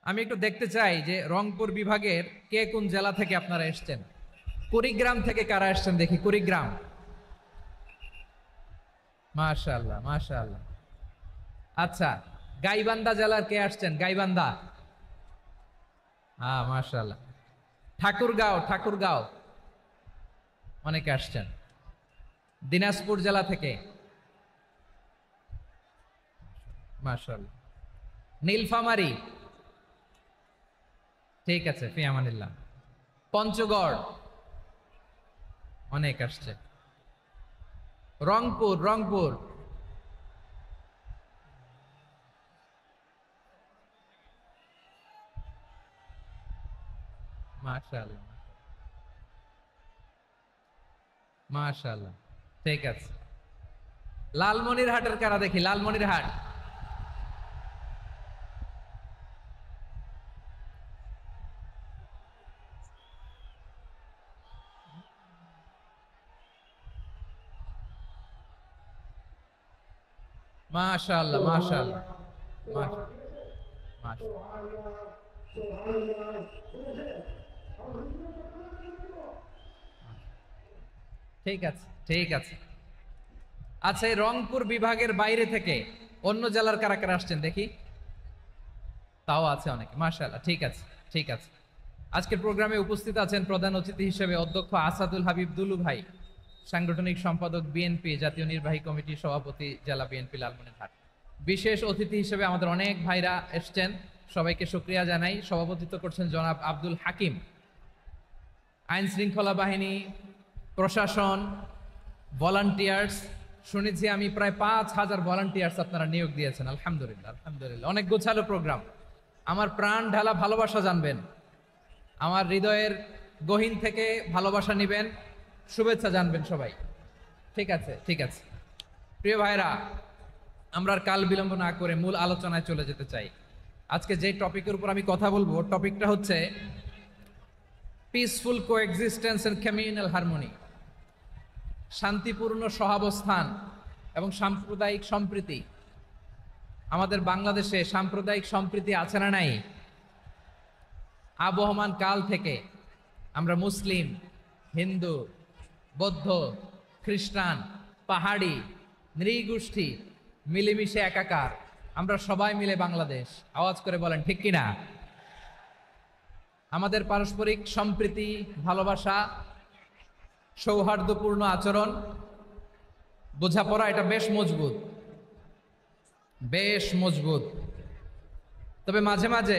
আমি একটু দেখতে চাই যে রংপুর বিভাগের কে কোন জেলা থেকে আপনারা এসেছেন। কুড়িগ্রাম থেকে কারা এসেছেন দেখি। কুড়িগ্রাম, মাশাআল্লাহ মাশাআল্লাহ। আচ্ছা, গাইবান্ধা জেলার কে আসছেন? গাইবান্ধা, হ্যাঁ মাশাআল্লাহ। ঠাকুরগাঁও, ঠাকুরগাঁও অনেকে আসছেন। দিনাজপুর জেলা থেকে মাশাআল্লাহ। নীলফামারী, ঠিক আছে, ফি আমানিল্লাহ। পঞ্চগড় অনেক আসছে। রংপুর, রংপুর মাশাআল্লাহ মাশাআল্লাহ, ঠিক আছে। লালমনিরহাটের কারা দেখি। লালমনিরহাট, মাশাআল্লাহ মাশাআল্লাহ মাশাআল্লাহ। ঠিক আছে ঠিক আছে। আচ্ছা, এই রংপুর বিভাগের বাইরে থেকে অন্য জেলার কারা কারা আসছেন দেখি। তাও আছে অনেকে, মাশাআল্লাহ, ঠিক আছে ঠিক আছে। আজকের প্রোগ্রামে উপস্থিত আছেন প্রধান অতিথি হিসেবে অধ্যক্ষ আসাদুল হাবিব দুলু ভাই, সাংগঠনিক সম্পাদক বিএনপি, জাতীয় নির্বাহী কমিটির সভাপতি জেলা বিএনপি লালমনিরহাট। বিশেষ অতিথি হিসেবে আমাদের অনেক ভাইরা এসছেন, সবাইকে শুকরিয়া জানাই। সভাপতিত্ব করছেন জনাব আব্দুল হাকিম। আইন শৃঙ্খলা বাহিনী, প্রশাসন, ভলান্টিয়ার্স, শুনেছি আমি প্রায় 5,000 ভলান্টিয়ার্স আপনারা নিয়োগ দিয়েছেন। আলহামদুলিল্লাহ আলহামদুলিল্লাহ, অনেক গোছালো প্রোগ্রাম। আমার প্রাণ ঢালা ভালোবাসা জানবেন, আমার হৃদয়ের গহীন থেকে ভালোবাসা নিবেন, শুভেচ্ছা জানবেন সবাই। ঠিক আছে ঠিক আছে। প্রিয় ভাইরা, আমরা আর কাল বিলম্ব না করে মূল আলোচনায় চলে যেতে চাই। আজকে যে টপিকের উপর আমি কথা বলবো, টপিকটা হচ্ছে peaceful coexistence and communal harmony, শান্তিপূর্ণ সহাবস্থান এবং সাম্প্রদায়িক সম্প্রীতি। আমাদের বাংলাদেশে সাম্প্রদায়িক সম্প্রীতি আছে না নাই? আবহমান কাল থেকে আমরা মুসলিম, হিন্দু, বৌদ্ধ, খ্রিস্টান, পাহাড়ি, নৃগোষ্ঠী মিলেমিশে একাকার, আমরা সবাই মিলে বাংলাদেশ। আওয়াজ করে বলেন ঠিক কিনা? আমাদের পারস্পরিক সম্প্রীতি, ভালোবাসা, সৌহার্দ্যপূর্ণ আচরণ, বোঝাপড়া, এটা বেশ মজবুত, বেশ মজবুত। তবে মাঝে মাঝে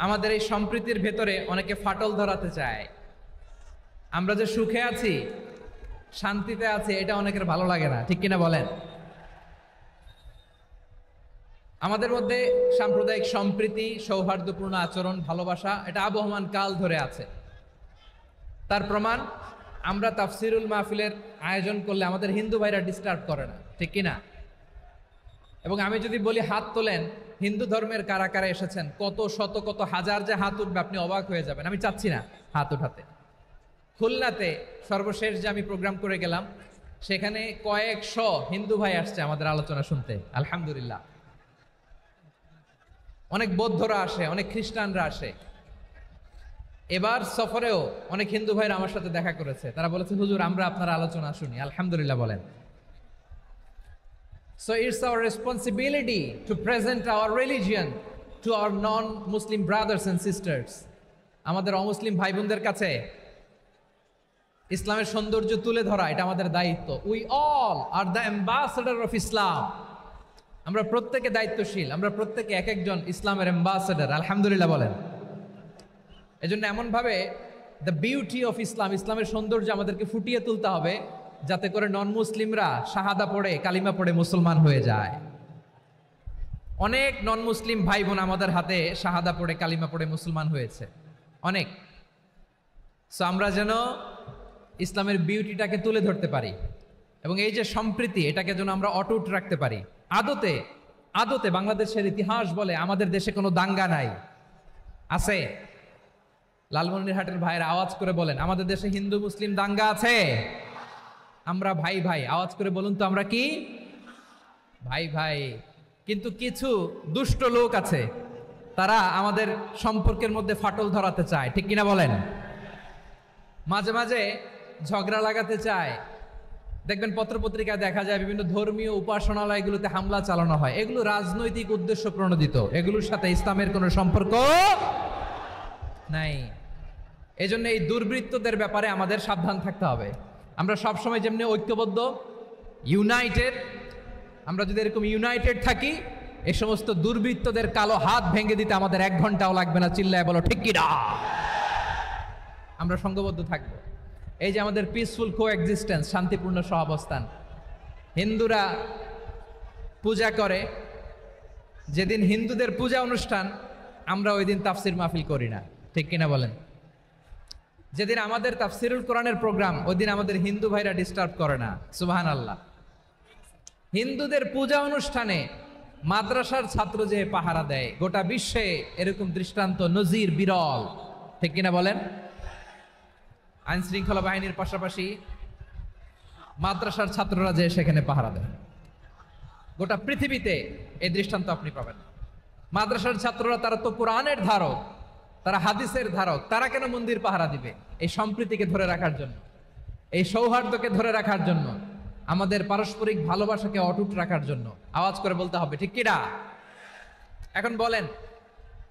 আমাদের এই সম্প্রীতির ভেতরে অনেকে ফাটল ধরাতে চায়। আমরা যে সুখে আছি, শান্তিতে আছি, এটা অনেকের ভালো লাগে না, ঠিক কিনা বলেন? আমাদের মধ্যে সাম্প্রদায়িক সম্প্রীতি, সৌহার্দ্যপূর্ণ আচরণ, ভালোবাসা, এটা আবহমান কাল ধরে আছে। তার প্রমাণ, আমরা তাফসিরুল মাহফিলের আয়োজন করলে আমাদের হিন্দু ভাইরা ডিস্টার্ব করে না, ঠিক কিনা? এবং আমি যদি বলি হাত তোলেন, হিন্দু ধর্মের কারা কারা এসেছেন, কত শত কত হাজার যে হাত উঠবে, আপনি অবাক হয়ে যাবেন। আমি চাচ্ছি না হাত উঠাতে। খুলনাতে সর্বশেষ যে আমি প্রোগ্রাম করে গেলাম, সেখানে কয়েকশো হিন্দু ভাই আসছে আমাদের আলোচনা শুনতে, আলহামদুলিল্লাহ। অনেক বৌদ্ধরা আসে, অনেক খ্রিস্টানরা আসে। এবার সফরেও অনেক হিন্দু ভাইরা আমার সাথে দেখা করেছে, তারা বলেছে হুজুর আমরা আপনার আলোচনা শুনি, আলহামদুলিল্লাহ বলেন। So it's our responsibility to present our religion to our non-Muslim brothers and sisters. আমাদের অমুসলিম ভাই বোনদের কাছে ইসলামের সৌন্দর্য তুলে ধরা, এটা আমাদের দায়িত্ব। We all are the ambassador of Islam. আমরা প্রত্যেকে দায়িত্বশীল, আমরা প্রত্যেকে এক একজন ইসলামের অ্যাম্বাসেডর, আলহামদুলিল্লাহ বলেন। এজন্য এমনভাবে দ্য বিউটি অফ ইসলাম, ইসলামের সৌন্দর্য আমাদেরকে ফুটিয়ে তুলতে হবে, যাতে করে নন মুসলিমরা শাহাদা পড়ে, কালিমা পড়ে মুসলমান হয়ে যায়। অনেক নন মুসলিম ভাই বোন আমাদের হাতে শাহাদা পড়ে, কালিমা পড়ে মুসলমান হয়েছে, অনেক। সো আমরা যেন ইসলামের বিউটিটাকে তুলে ধরতে পারি এবং এই যে সম্প্রীতি, এটাকে যেন আমরা অটুট রাখতে পারি। আদতে আদতে বাংলাদেশের ইতিহাস বলে আমাদের দেশে কোনো দাঙ্গা নাই, আছে? লালমনিরহাটের ভাইয়ের আওয়াজ করে বলেন, আমাদের দেশে হিন্দু মুসলিম দাঙ্গা আছে? আমরা ভাই ভাই, আওয়াজ করে বলুন তো, আমরা কি ভাই ভাই? কিন্তু কিছু দুষ্ট লোক আছে তারা আমাদের সম্পর্কের মধ্যে ফাটল ধরাতে চায়, ঠিক কিনা বলেন? মাঝে মাঝে ঝগড়া লাগাতে চায়। দেখবেন পত্রপত্রিকায় দেখা যায় বিভিন্ন ধর্মীয় উপাসনালয়গুলোতে হামলা চালানো হয়। এগুলো রাজনৈতিক উদ্দেশ্য প্রণোদিত, এগুলোর সাথে ইসলামের কোনো সম্পর্ক নাই। এজন্য এই দুর্বৃত্তদের ব্যাপারে আমাদের সাবধান থাকতে হবে। আমরা সবসময় যেমনি ঐক্যবদ্ধ, ইউনাইটেড, আমরা যদি এরকম ইউনাইটেড থাকি, এই সমস্ত দুর্বৃত্তদের কালো হাত ভেঙে দিতে আমাদের 1 ঘন্টাও লাগবে না। চিল্লায় বলো ঠিক কিনা? আমরা সংঘবদ্ধ থাকবো। এই যে আমাদের পিসফুল কোএক্সিস্টেন্স, শান্তিপূর্ণ সহাবস্থান। হিন্দুরা পূজা করে, যেদিন হিন্দুদের পূজা অনুষ্ঠান আমরা ওই দিন তাফসির মাহফিল করি না, ঠিক কিনা বলেন? যেদিন আমাদের তাফসিরুল কোরআনের প্রোগ্রাম, ওই দিন আমাদের হিন্দু ভাইরা ডিস্টার্ব করে না। সুবহানাল্লাহ। হিন্দুদের পূজা অনুষ্ঠানে মাদ্রাসার ছাত্র যে পাহারা দেয়, গোটা বিশ্বে এরকম দৃষ্টান্ত নজির বিরল, ঠিক কিনা বলেন? আইন শৃঙ্খলা বাহিনীর পাশাপাশি মাদ্রাসার ছাত্ররা যে সেখানে পাহারা দেয়, গোটা পৃথিবীতে এই দৃষ্টান্ত আপনি পাবেন। মাদ্রাসার ছাত্ররা, তারা তো কোরআনের ধারক, তারা হাদিসের ধারক, তারা কেন মন্দির পাহারা দিবে? এই সম্প্রীতিকে ধরে রাখার জন্য, এই সৌহার্দ্যকে ধরে রাখার জন্য, আমাদের পারস্পরিক ভালোবাসাকে অটুট রাখার জন্য। আওয়াজ করে বলতে হবে ঠিক কিনা? এখন বলেন,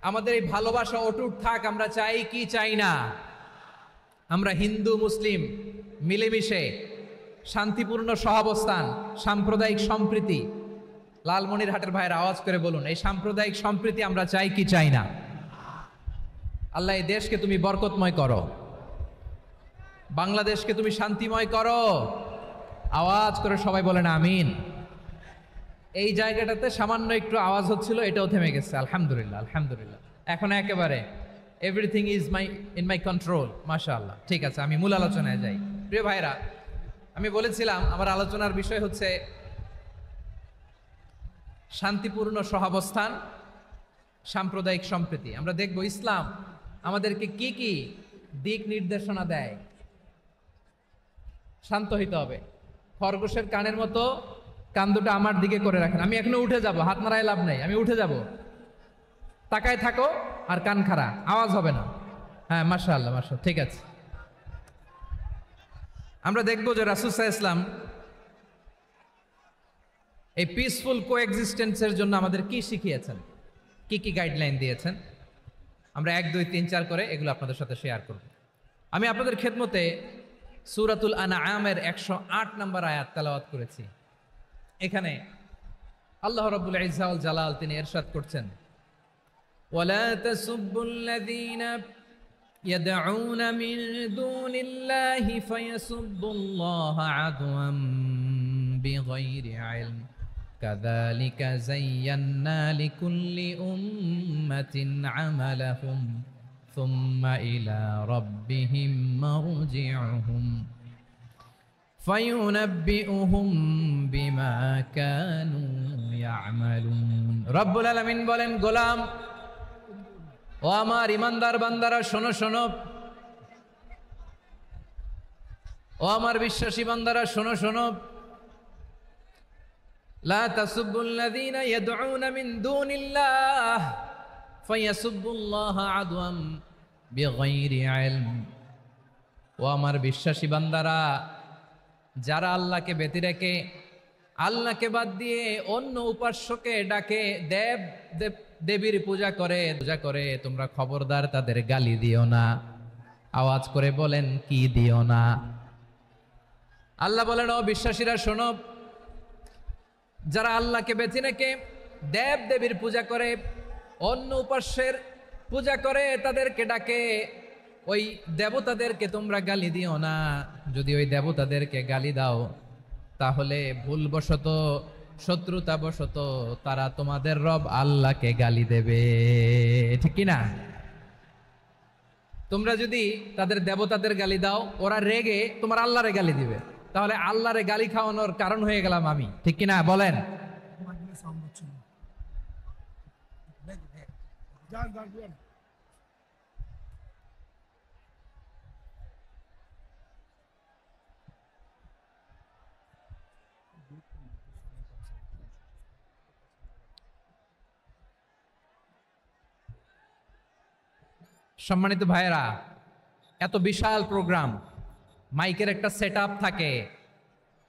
আমাদের এই ভালোবাসা অটুট থাক, আমরা চাই কি চাই না? আমরা হিন্দু মুসলিম মিলেমিশে শান্তিপূর্ণ সহাবস্থান, সাম্প্রদায়িক সম্প্রীতি। লালমনিরহাটের ভাইয়ের আওয়াজ করে বলুন, এই সাম্প্রদায়িক সম্প্রীতি আমরা চাই কি চাই না? আল্লাহ এই দেশকে তুমি বরকতময় করো, বাংলাদেশকে তুমি শান্তিময় করো। আওয়াজ করে সবাই বলেন আমিন। এই জায়গাটাতে সামান্য একটু আওয়াজ হচ্ছিল, এটাও থেমে গেছে। আলহামদুলিল্লাহ, আলহামদুলিল্লাহ। এখন একেবারে everything is in my control. মাশাআল্লাহ। ঠিক আছে, আমি মূল আলোচনায় যাই। প্রিয় ভাইরা, আমি বলেছিলাম আমার আলোচনার বিষয় হচ্ছে শান্তিপূর্ণ সহাবস্থান, সাম্প্রদায়িক সম্প্রীতি। আমরা দেখব ইসলাম আমাদেরকে কি কি দিক নির্দেশনা দেয়। শান্ত হইতে হবে। খরগোশের কানের মতো কান দুটো আমার দিকে করে রাখেন। আমি এখনো উঠে যাব, হাত নাড়ায় লাভ নাই, আমি উঠে যাব। তাকায় থাকো আর কান খাড়া, আওয়াজ হবে না। হ্যাঁ, মাশাআল্লাহ, মাশাআল্লাহ, ঠিক আছে। আমরা দেখব যে রাসূল সাল্লাল্লাহু আলাইহি ওয়াসাল্লাম এই পিসফুল কোএক্সিস্টেন্সের জন্য আমাদের কি শিখিয়েছেন, কি কি গাইডলাইন দিয়েছেন। আমরা 1, 2, 3, 4 করে এগুলো আপনাদের সাথে শেয়ার করব। আমি আপনাদের খেদমতে সূরাতুল আনআমের 108 নম্বর আয়াত তেলাওয়াত করেছি। এখানে আল্লাহ রাব্বুল ইজ্জা ওয়াল জালাল তিনি ইরশাদ করছেন, ওয়ালা তাসুব্বুল্লাযীনা ইয়াদউনা মিন দুনিল্লাহি ফায়াসুব্বুল্লাহা আদওয়াম বিগাইরি ইলম কাযালিকা যায়্যান্না লিকুল্লি উম্মাতিন আমালাহুম সুম্মা ইলা রাব্বিহিম মারজিউহুম ফায়ুনাব্বিউহুম বিমা কানু ইয়ামালুন। রব্বুল আলামিন বলেন, গোলাম ও আমার ইমানদার বান্দারা, শোনো শোনো। ও আমার বিশ্বাসী বান্দারা, শোনো শোনো। লা তাসুব্বুল্লাযীনা ইয়াদউনা মিন দুনিল্লাহ ফায়াসুব্বুল্লাহা আদওয়াম বিগাইরি ইলম। ও আমার বিশ্বাসী বান্দারা, যারা আল্লাহকে ব্যতি রেখে, আল্লাহকে বাদ দিয়ে অন্য উপাস্যকে ডাকে, দেবীর পূজা করে, তোমরা খবরদার তাদের গালি দিও না। আওয়াজ করে বলেন, কি দিও না? আল্লাহ বলেন, ও বিশ্বাসীরা শোনো, যারা আল্লাহকে বেছে রেখে দেবীর পূজা করে, অন্য উপাস্যের পূজা করে, তাদেরকে ডাকে, ওই দেবতাদেরকে তোমরা গালি দিও না। যদি ওই দেবতাদেরকে গালি দাও, তাহলে ভুলবশত, শত্রুতাবশত তারা তোমাদের রব আল্লাহকে গালি দেবে, ঠিক কি না? তোমরা যদি তাদের দেবতাদের গালি দাও, ওরা রেগে তোমার আল্লাহরে গালি দিবে, তাহলে আল্লাহরে গালি খাওয়ানোর কারণ হয়ে গেলাম আমি, ঠিক কি না? বলেন। সম্মানিত ভাইয়েরা, এত বিশাল প্রোগ্রাম, মাইকের একটা সেটআপ থাকে,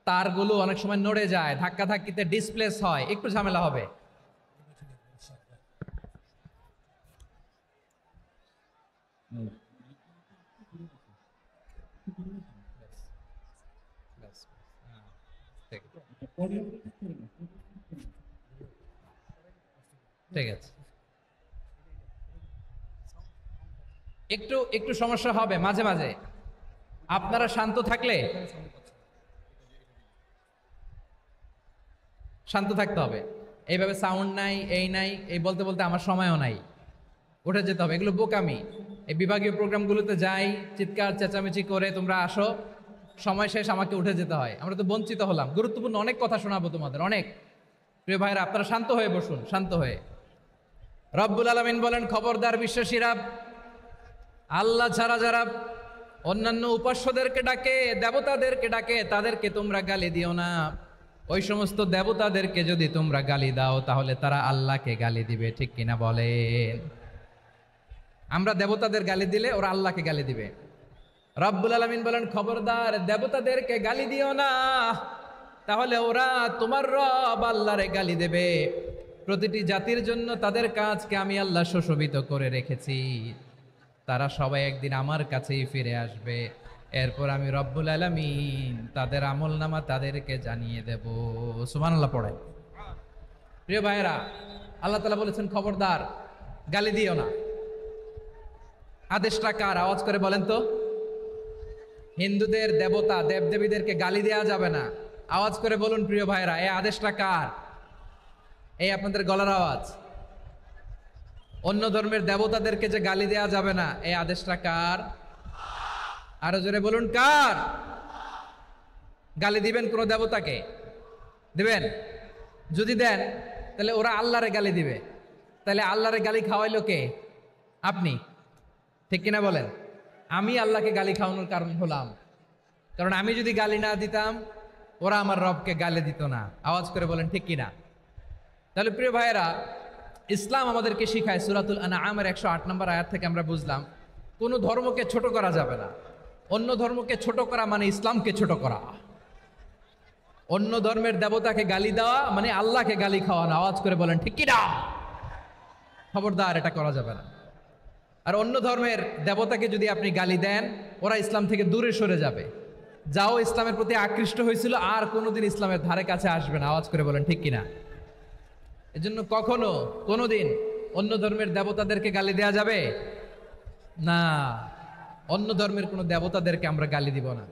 তারগুলো অনেক সময় নড়ে যায়, ধাক্কা ধাক্কিতে ডিসপ্লেস হয়, একটু ঝামেলা হবে। ঠিক আছে, একটু একটু সমস্যা হবে মাঝে মাঝে। আপনারা শান্ত থাকলে, শান্ত থাকতে হবে। এইভাবে সাউন্ড নাই, এই নাই, এই বলতে বলতে আমার সময়ও নাই, উঠে যেতে হবে। এগুলো বোকামি। এই বিভাগীয় প্রোগ্রামগুলোতে যাই, চিৎকার চেঁচামেচি করে তোমরা আসো, সময় শেষ, আমাকে উঠে যেতে হয়। আমরা তো বঞ্চিত হলাম। গুরুত্বপূর্ণ অনেক কথা শোনাবো তোমাদের, অনেক। প্রিয় ভাইরা, আপনারা শান্ত হয়ে বসুন, শান্ত হয়ে। রব্বুল আলামিন বলেন, খবরদার বিশ্বাসীরা, আল্লাহ ছাড়া যারা অন্যান্য উপাস্যদেরকে ডাকে, দেবতাদেরকে ডাকে, তাদেরকে তোমরা গালি দিও না। ওই সমস্ত দেবতাদেরকে যদি তোমরা গালি দাও, তাহলে তারা আল্লাহকে গালি দিবে। ঠিক কিনা বলেন? আমরা দেবতাদের গালি দিলে ওরা আল্লাহকে গালি দিবে। রব্বুল আলামিন বলেন, খবরদার দেবতাদেরকে গালি দিও না, তাহলে ওরা তোমার রব আল্লাহরে গালি দেবে। প্রতিটি জাতির জন্য তাদের কাজকে আমি আল্লাহ সুশোভিত করে রেখেছি। তারা সবাই একদিন আমার কাছেই ফিরে আসবে। এরপর আমি রব্বুল আলামিন তাদের আমলনামা তাদেরকে জানিয়ে দেব। সুবহানাল্লাহ পড়ে। প্রিয় ভাইয়েরা, আল্লাহ তাআলা বলেছেন, খবরদার গালি দিও না। আদেশটা কার? আওয়াজ করে বলেন তো। হিন্দুদের দেবতা দেবদেবীদেরকে গালি দেওয়া যাবে না। আওয়াজ করে বলুন প্রিয় ভাইয়েরা, এই আদেশটা কার? এই আপনাদের গলার আওয়াজ। অন্য ধর্মের দেবতাদেরকে যে গালি দেওয়া যাবে না, এই আদেশটা কার? আরো জোরে বলুন, কার? গালি দিবেন কোন দেবতাকে? দিবেন? যদি দেন, তাহলে ওরা আল্লাহরে গালি দিবে। তাহলে আল্লাহরে গালি খাওয়াইলো কে? আপনি। ঠিক কিনা বলেন? আমি আল্লাহকে গালি খাওয়ানোর কারণ হলাম। কারণ আমি যদি গালি না দিতাম, ওরা আমার রবকে গালি দিত না। আওয়াজ করে বলেন ঠিক কিনা? তাহলে প্রিয় ভাইয়েরা, ইসলাম আমাদেরকে শিখায়, সূরাতুল আনআমের 108 নম্বর আয়াত থেকে আমরা বুঝলাম, কোনো ধর্মকে ছোট করা যাবে না। অন্য ধর্মকে ছোট করা মানে ইসলামকে ছোট করা। অন্য ধর্মের দেবতাকে গালি দেওয়া মানে আল্লাহকে গালি খাওয়ানো। আওয়াজ করে বলেন ঠিক কিনা? খবরদার, এটা করা যাবে না। আর অন্য ধর্মের দেবতাকে যদি আপনি গালি দেন, ওরা ইসলাম থেকে দূরে সরে যাবে। যাও ইসলামের প্রতি আকৃষ্ট হয়েছিল, আর কোনোদিন ইসলামের ধারে কাছে আসবে না। আওয়াজ করে বলেন ঠিক কিনা? এজন্য কখনো কোনোদিন অন্য ধর্মের দেবতাদেরকে গালি দেয়া যাবে না। অন্য ধর্মের কোনো দেবতাদেরকে আমরা গালি দিব না,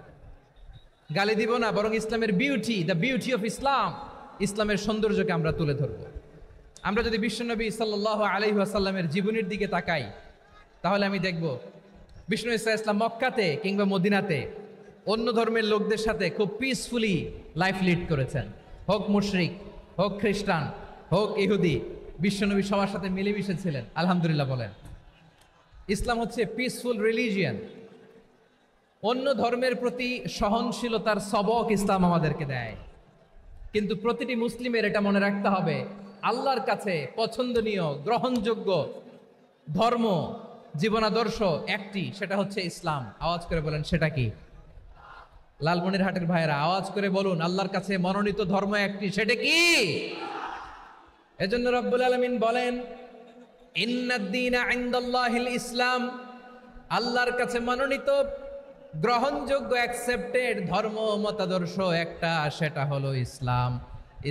গালি দিব না। বরং ইসলামের beauty, the beauty of Islam, ইসলামের সৌন্দর্যকে আমরা তুলে ধরব। আমরা যদি বিশ্বনবী সাল্লাল্লাহু আলাইহি ওয়াসাল্লামের জীবনের দিকে তাকাই, তাহলে আমি দেখব বিষ্ণু ইসলাম মক্কাতে কিংবা মদিনাতে অন্য ধর্মের লোকদের সাথে খুব পিসফুলি লাইফ লিড করেছেন। হোক মুশরিক, হোক খ্রিস্টান, হোক ইহুদি, বিশ্বনবী সবার সাথে মিলেমিশে ছিলেন। আলহামদুলিল্লাহ বলেন। ইসলাম হচ্ছে পিসফুল রিলিজিয়ান। অন্য ধর্মের প্রতি সহনশীলতার সবক ইসলাম আমাদেরকে দেয়। কিন্তু প্রতিটি মুসলিমের এটা মনে রাখতে হবে, আল্লাহর কাছে পছন্দনীয় গ্রহণযোগ্য ধর্ম, জীবনাদর্শ একটি, সেটা হচ্ছে ইসলাম। আওয়াজ করে বলেন সেটা কি? লালমনিরহাটের ভাইয়েরা আওয়াজ করে বলুন, আল্লাহর কাছে মনোনীত ধর্ম একটি, সেটা কি? এজন্য রব্বুল আলামিন বলেন, ইন্নাদ-দীনা ইনদাল্লাহিল ইসলাম, আল্লাহর কাছে মনোনীত গ্রহণযোগ্য অ্যাকসেপ্টেড ধর্ম মতাদর্শ একটা, সেটা হলো ইসলাম।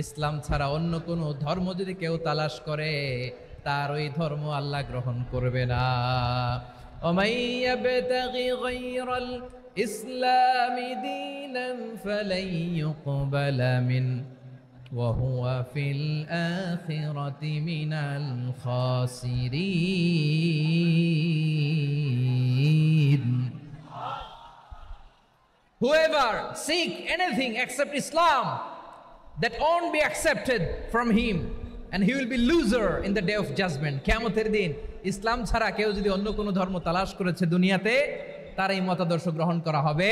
ইসলাম ছাড়া অন্য কোনো ধর্ম যদি কেউ তালাশ করে, তার ওই ধর্ম আল্লাহ গ্রহণ করবে না। ওমাই ইয়াবতাগি গায়রাল ইসলামি দীনান ফালাই ইউকবালা মিন ওয়া হুয়া ফিল আখিরাতি মিনাল খাসিরিন। Whoever seek anything except Islam, that won't be accepted from him, and he will be loser in the day of judgment. কিয়ামতের দিন ইসলাম ছাড়া কেউ যদি অন্য কোনো ধর্ম তালাশ করেছে দুনিয়াতে, তার এই মতাদর্শ গ্রহণ করা হবে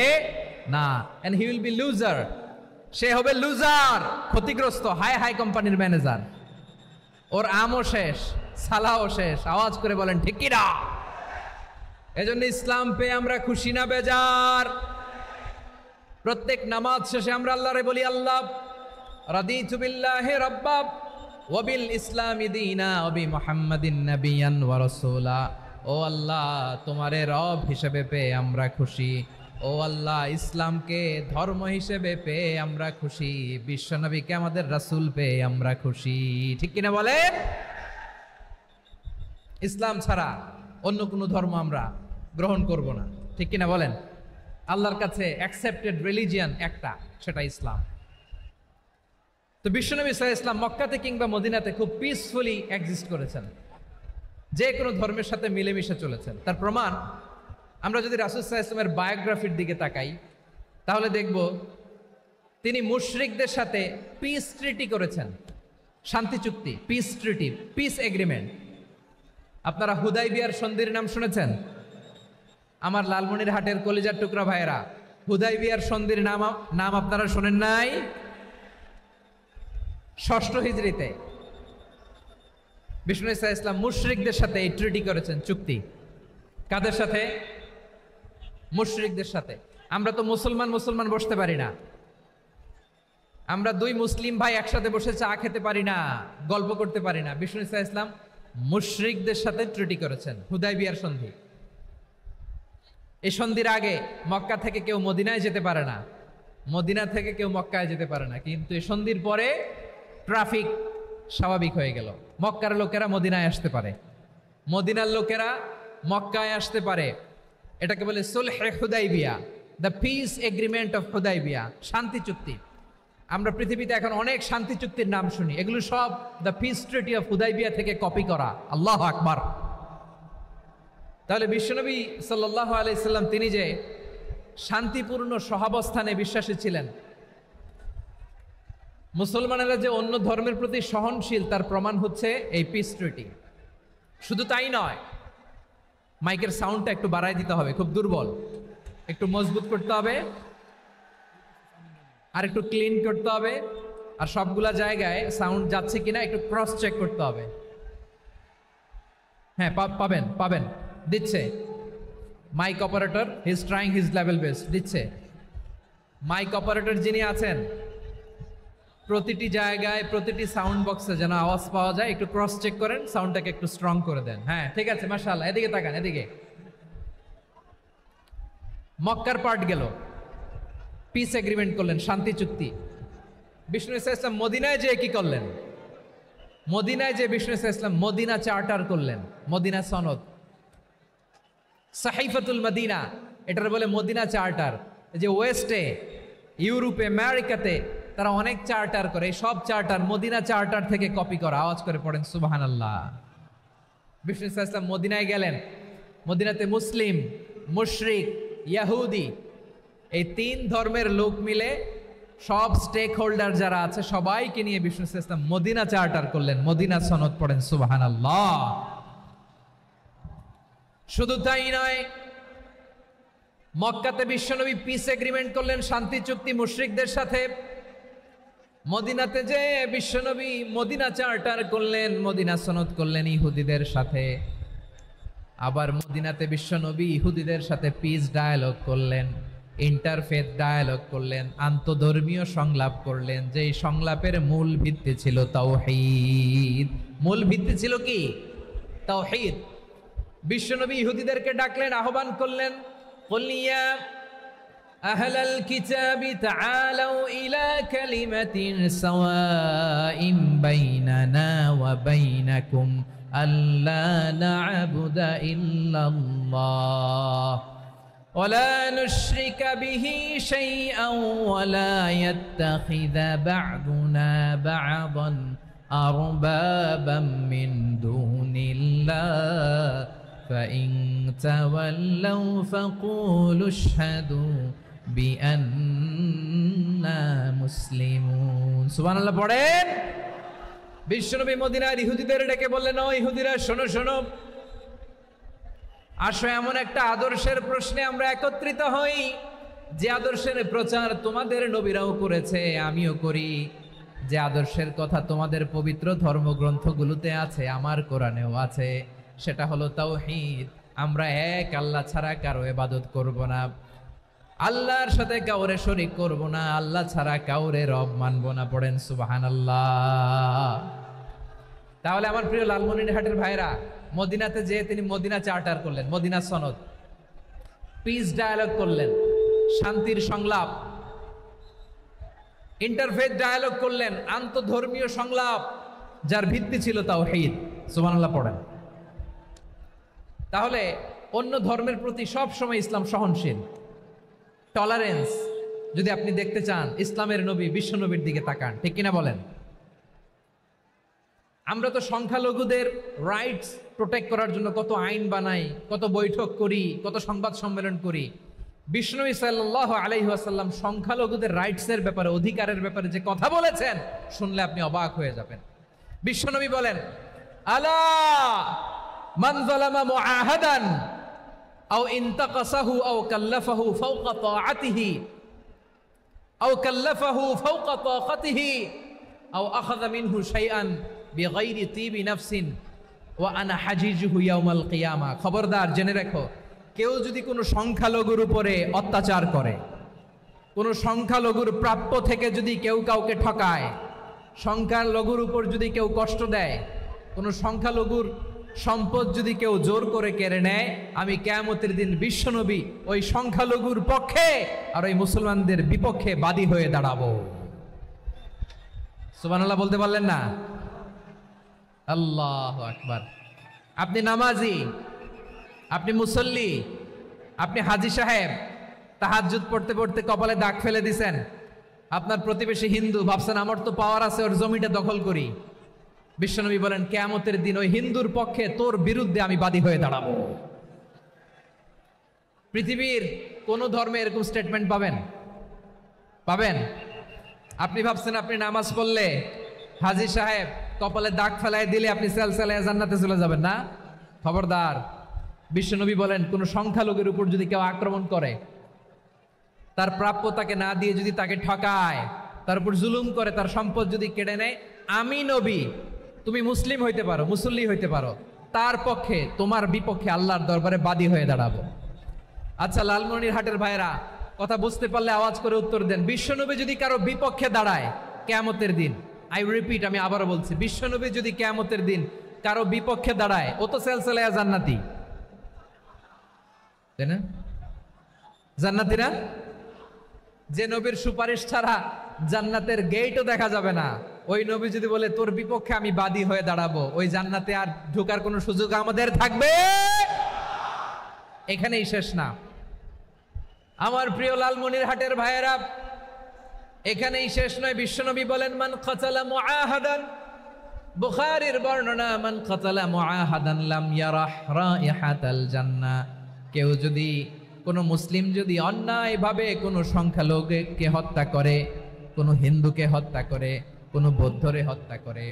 না। and he will be loser, সে হবে লুজার, ক্ষতিগ্রস্ত। হাই হাই কোম্পানির ম্যানেজার, ওর আমও শেষ, সালাও শেষ। আওয়াজ করে বলেন ঠিক কি না? এজন্য ইসলাম পেয়ে আমরা খুশি না বেজার? প্রত্যেক নামাজ শেষে আমরা আল্লাহরে বলি, আল্লাহ রাদিতু বিল্লাহি রাব্বা ওয়া বিল ইসলামি দীনা ওয়া বি মুহাম্মাদিন নাবিয়ান ওয়া রাসূলা। ও আল্লাহ, তোমারে রব হিসেবে পেয়ে আমরা খুশি। ও আল্লাহ, ইসলামকে ধর্ম হিসেবে পেয়ে আমরা খুশি। বিশ্বনবীকে আমাদের রাসূল পেয়ে আমরা খুশি। ঠিক কিনা বলে? ইসলাম ছাড়া অন্য কোনো ধর্ম আমরা গ্রহণ করব না। ঠিক কিনা বলেন? আল্লাহর কাছে অ্যাকসেপ্টেড রিলিজিয়ান একটা, সেটা ইসলাম। তো বিশ্বনবী সাল্লাল্লাহু আলাইহি ওয়াসাল্লাম মক্কাতে কিংবা মদিনাতে খুব পিসফুলি এক্সিস্ট করেছেন, যে কোনো ধর্মের সাথে মিলেমিশে চলেছেন। তার প্রমাণ আমরা যদি রাসূল সাল্লাল্লাহু আলাইহি ওয়াসাল্লামের বায়োগ্রাফির দিকে তাকাই, তাহলে দেখব তিনি মুশরিকদের সাথে পিস ট্রিটি করেছেন, শান্তি চুক্তি, পিস ট্রিটি, পিস এগ্রিমেন্ট। আপনারা হুদাইবিয়ার সন্ধির নাম শুনেছেন? আমার লালমনিরহাটের কলিজার টুকরা ভাইয়েরা, হুদাইবিয়ার সন্ধির নাম আপনারা শোনেন নাই? ষষ্ঠ হিজরিতে বিষ্ণু ইসা ইসলাম মুশরিকদের সাথে এই ট্রিটি করেছেন, চুক্তি। কাদের সাথে? মুশরিকদের সাথে। আমরা তো মুসলমান বসতে পারি না। আমরা দুই মুসলিম ভাই একসাথে বসে চা খেতে পারি না, গল্প করতে পারি না। বিষ্ণু ইসা ইসলাম মুশরিকদের সাথে ট্রিটি করেছেন, হুদাইবিয়ার সন্ধি। এই সন্ধির আগে মক্কা থেকে কেউ মদিনায় যেতে পারে না, মদিনা থেকে কেউ মক্কায় যেতে পারে না। কিন্তু এই সন্ধির পরে ট্রাফিক স্বাভাবিক হয়ে গেল। মক্কার লোকেরা মদিনায় আসতে পারে, মদিনার লোকেরা মক্কায় আসতে পারে। এটাকে বলে সুলহে হুদাইবিয়া, the peace agreement of Hudaibiya, শান্তি চুক্তি। আমরা পৃথিবীতে এখন অনেক শান্তি চুক্তির নাম শুনি, এগুলো সব the piece treaty of Hudaibiya থেকে কপি করা। আল্লাহু আকবার। তাহলে বিশ্বনবী সাল্লাল্লাহু আলাইহি সাল্লাম তিনি যে শান্তিপূর্ণ সহাবস্থানে বিশ্বাসী ছিলেন, মুসলমানেরা যে অন্য ধর্মের প্রতি সহনশীল, তার প্রমাণ হচ্ছে এই পিস ট্রিটি। শুধু তাই নয়, মাইকের সাউন্ডটা একটু বাড়াই দিতে হবে, খুব দুর্বল, একটু মজবুত করতে হবে, আর একটু ক্লিন করতে হবে, আর সবগুলা জায়গায় সাউন্ড যাচ্ছে কিনা একটু ক্রস চেক করতে হবে। হ্যাঁ, পাবেন দিচ্ছে mike operator, he is trying his level best, দিচ্ছে। মাইক অপারেটর যিনি আছেন, প্রতিটি জায়গায় প্রতিটি সাউন্ড বক্সে যেন আওয়াজ পাওয়া যায়, একটু ক্রস চেক করেন, সাউন্ডটাকে একটু স্ট্রং করে দেন। হ্যাঁ, ঠিক আছে, মাশাআল্লাহ। এদিকে তাকান, এদিকে। মক্কার পার্ট গেল, পিস এগ্রিমেন্ট করলেন, শান্তি চুক্তি। বিষ্ণু ইসলাম মদিনায় যে কি করলেন? মদিনায় যে বিষ্ণু ইসলাম মদিনা চার্টার করলেন, মদিনা সনদ, সাহিফাতুল মদিনা, এটার বলে মদিনা চার্টার। যে ওয়েস্টে, ইউরোপে, আমেরিকাতে তারা অনেক চার্টার করে, সব চার্টার মদিনা চার্টার থেকে কপি করা। আওয়াজ করে পড়েন সুবহানাল্লাহ। বিষ্ণু ইসলাম মদিনায় গেলেন, মদিনাতে মুসলিম, মুশরিক, ইয়াহুদি, এই তিন ধর্মের লোক মিলে সব স্টেক হোল্ডার যারা আছে সবাইকে নিয়ে বিষ্ণু ইসলাম মদিনা চার্টার করলেন, মদিনা সনদ। পড়েন সুবহানাল্লাহ। শুধু তাই নয়, মক্কাতে বিশ্বনবী পিস এগ্রিমেন্ট করলেন, শান্তি চুক্তি মুশরিকদের সাথে। মদিনাতে যে বিশ্বনবী মদিনা চার্টার করলেন, মদিনা সনদ করলেন ইহুদিদের সাথে। আবার মদিনাতে বিশ্বনবী ইহুদিদের সাথে পিস ডায়ালগ করলেন, ইন্টারফেথ ডায়ালগ করলেন, আন্তধর্মীয় সংলাপ করলেন। যেই সংলাপের মূল ভিত্তি ছিল তাওহীদ। মূল ভিত্তি ছিল কি? তাওহীদ। বিশ্বনবী ইহুদিদেরকে ডাকলেন, আহ্বান করলেন, কুল ইয়া আহলাল কিতাবি তাআলাউ ইলা কালিমাতিন সাওয়াইন বাইনানা ওয়া বাইনাকুম আল্লা না'বুদা ইল্লাল্লাহ ওয়া লা নুশরিকা বিহি শাইআন ওয়া লা ইয়াত্তাখিযা বা'দুনা বা'দান আরবাবাম মিন দুনিল্লাহ فإن تولوا فقولوا اشهدوا بأننا مسلمون। সুবহানাল্লাহ পড়েন। বিশ্বনবী মদিনার ইহুদিদের ডেকে বললেন, ও ইহুদিরা, শোনো শোনো, আসো এমন একটা আদর্শের প্রশ্নে আমরা একত্রিত হই, যে আদর্শের প্রচার তোমাদের নবীরাও করেছে, আমিও করি, যে আদর্শের কথা তোমাদের পবিত্র ধর্মগ্রন্থগুলোতে আছে, আমার কোরআনেও আছে। সেটা হলো তাওহীদ। আমরা এক আল্লাহ ছাড়া কারো ইবাদত করব না, আল্লাহর সাথে কাউরে শরীক করব না, আল্লাহ ছাড়া কাউরে রব মানব না। পড়েন সুবহানাল্লাহ। তাহলে আমার প্রিয় লালমনিরহাটের ভাইরা, মদিনাতে যেয়ে তিনি মদিনা চার্টার করলেন, মদিনা সনদ, পিস ডায়ালগ করলেন, শান্তির সংলাপ, ইন্টারফেথ ডায়ালগ করলেন, আন্তধর্মীয় সংলাপ যার ভিত্তি ছিল তাওহীদ। সুবহানাল্লাহ পড়েন। তাহলে অন্য ধর্মের প্রতি সব সময় ইসলাম সহনশীল, টলারেন্স। যদি আপনি দেখতে চান ইসলামের নবী বিশ্ব নবীর দিকে তাকান, ঠিক কিনা বলেন? আমরা তো সংখ্যালঘুদের রাইটস প্রোটেক্ট করার জন্য কত আইন বানাই, কত বৈঠক করি, কত সংবাদ সম্মেলন করি। বিষ্ণু সাল্লাল্লাহু আলাইহি ওয়াসাল্লাম সংখ্যালঘুদের রাইটসের ব্যাপারে, অধিকারের ব্যাপারে যে কথা বলেছেন, শুনলে আপনি অবাক হয়ে যাবেন। বিশ্বনবী বলেন, আলা মান যালামা মুআহাদান আও ইনতাকাসাহু আও কাল্লাফাহু ফাওকা তাআতিহি আও কাল্লাফাহু ফাওকা তাকাতিহি আও আখাযা মিনহু শাইআন বিগাইরি তিবি নাফসিন ওয়া আনা হাজিজুহু ইয়াউমাল কিয়ামা। খবরদার, জেনে রাখো, কেউ যদি কোনো সংখ্যালঘুর উপরে অত্যাচার করে, কোনো সংখ্যালঘুর প্রাপ্য থেকে যদি কেউ কাউকে ঠকায়, সংখ্যালঘুর উপর যদি কেউ কষ্ট দেয়, কোনো সংখ্যালঘুর সম্পদ যদি কেউ জোর করে কেড়ে নেয়, আমি কিয়ামতের দিন বিশ্বনবী ওই সংখ্যালঘুর পক্ষে আর ওই মুসলমানদের বিপক্ষে বাদী হয়ে দাঁড়াবো। সুবহানাল্লাহ বলতে পারলেন না? আল্লাহু আকবার। আপনি নামাজি, আপনি মুসল্লি, আপনি হাজী সাহেব, তাহাজ্জুদ পড়তে পড়তে কপালে দাগ ফেলে দিছেন, আপনার প্রতিবেশী হিন্দু, ভাবছেন আমার তো পাওয়ার আছে, ওর জমিটা দখল করি। বিশ্বনবী বলেন, কিয়ামতের দিন ওই হিন্দুর পক্ষে তোর বিরুদ্ধে আমি বাদী হয়ে দাঁড়াবো। পৃথিবীর কোন ধর্মে এরকম স্টেটমেন্ট পাবেন? পাবেন? আপনি ভাবছেন আপনি নামাজ পড়লে হাজী সাহেব কপালে দাগ ফেলাই দিলে আপনি সেলসেলায় জান্নাতে চলে যাবেন না? খবরদার। বিশ্বনবী বলেন, কোন সংখ্যালঘুর উপর যদি কেউ আক্রমণ করে, তার প্রাপ্য তাকে না দিয়ে যদি তাকে ঠকায়, তার উপর জুলুম করে, তার সম্পদ যদি কেড়ে নেয়, আমি নবী, তুমি মুসলিম হইতে পারো, মুসল্লি হইতে পারো, তার পক্ষে, তোমার বিপক্ষে আল্লাহর দরবারে বাদী হয়ে দাঁড়াবো। আচ্ছা লালমনিরহাটের ভাইরা, কথা বুঝতে পারলে আওয়াজ করে উত্তর দেন। বিশ্বনবী যদি কারো বিপক্ষে দাঁড়ায় কিয়ামতের দিন, আই রিপিট, আমি আবারও বলছি, বিশ্বনবী যদি কিয়ামতের দিন কারো বিপক্ষে দাঁড়ায়, ও তো সেলসেলায়া জান্নাতি, তাই না? জান্নাতি না? যে নবীর সুপারিশ ছাড়া জান্নাতের গেটও দেখা যাবে না, ওই নবী যদি বলে তোর বিপক্ষে আমি বাদী হয়ে দাঁড়াবো, ওই জান্নাতে আর ঢোকার কোনো সুযোগ আমাদের থাকবে? এখানেই শেষ না আমার প্রিয় লালমনিরহাটের ভাইয়েরা, এখানেই শেষ নয়। বিশ্বনবী বলেন, মান কাতালা মুআহাদান, বুখারীর বর্ণনা, মান কাতালা মুআহাদান লাম ইয়ারাহ রাইহাতাল জান্নাহ। কেউ যদি, কোনো মুসলিম যদি অন্যায়ভাবে কোনো সংখ্যালঘুকে হত্যা করে, কোনো হিন্দুকে হত্যা করে, কোনো বৌদ্ধরে হত্যা করে,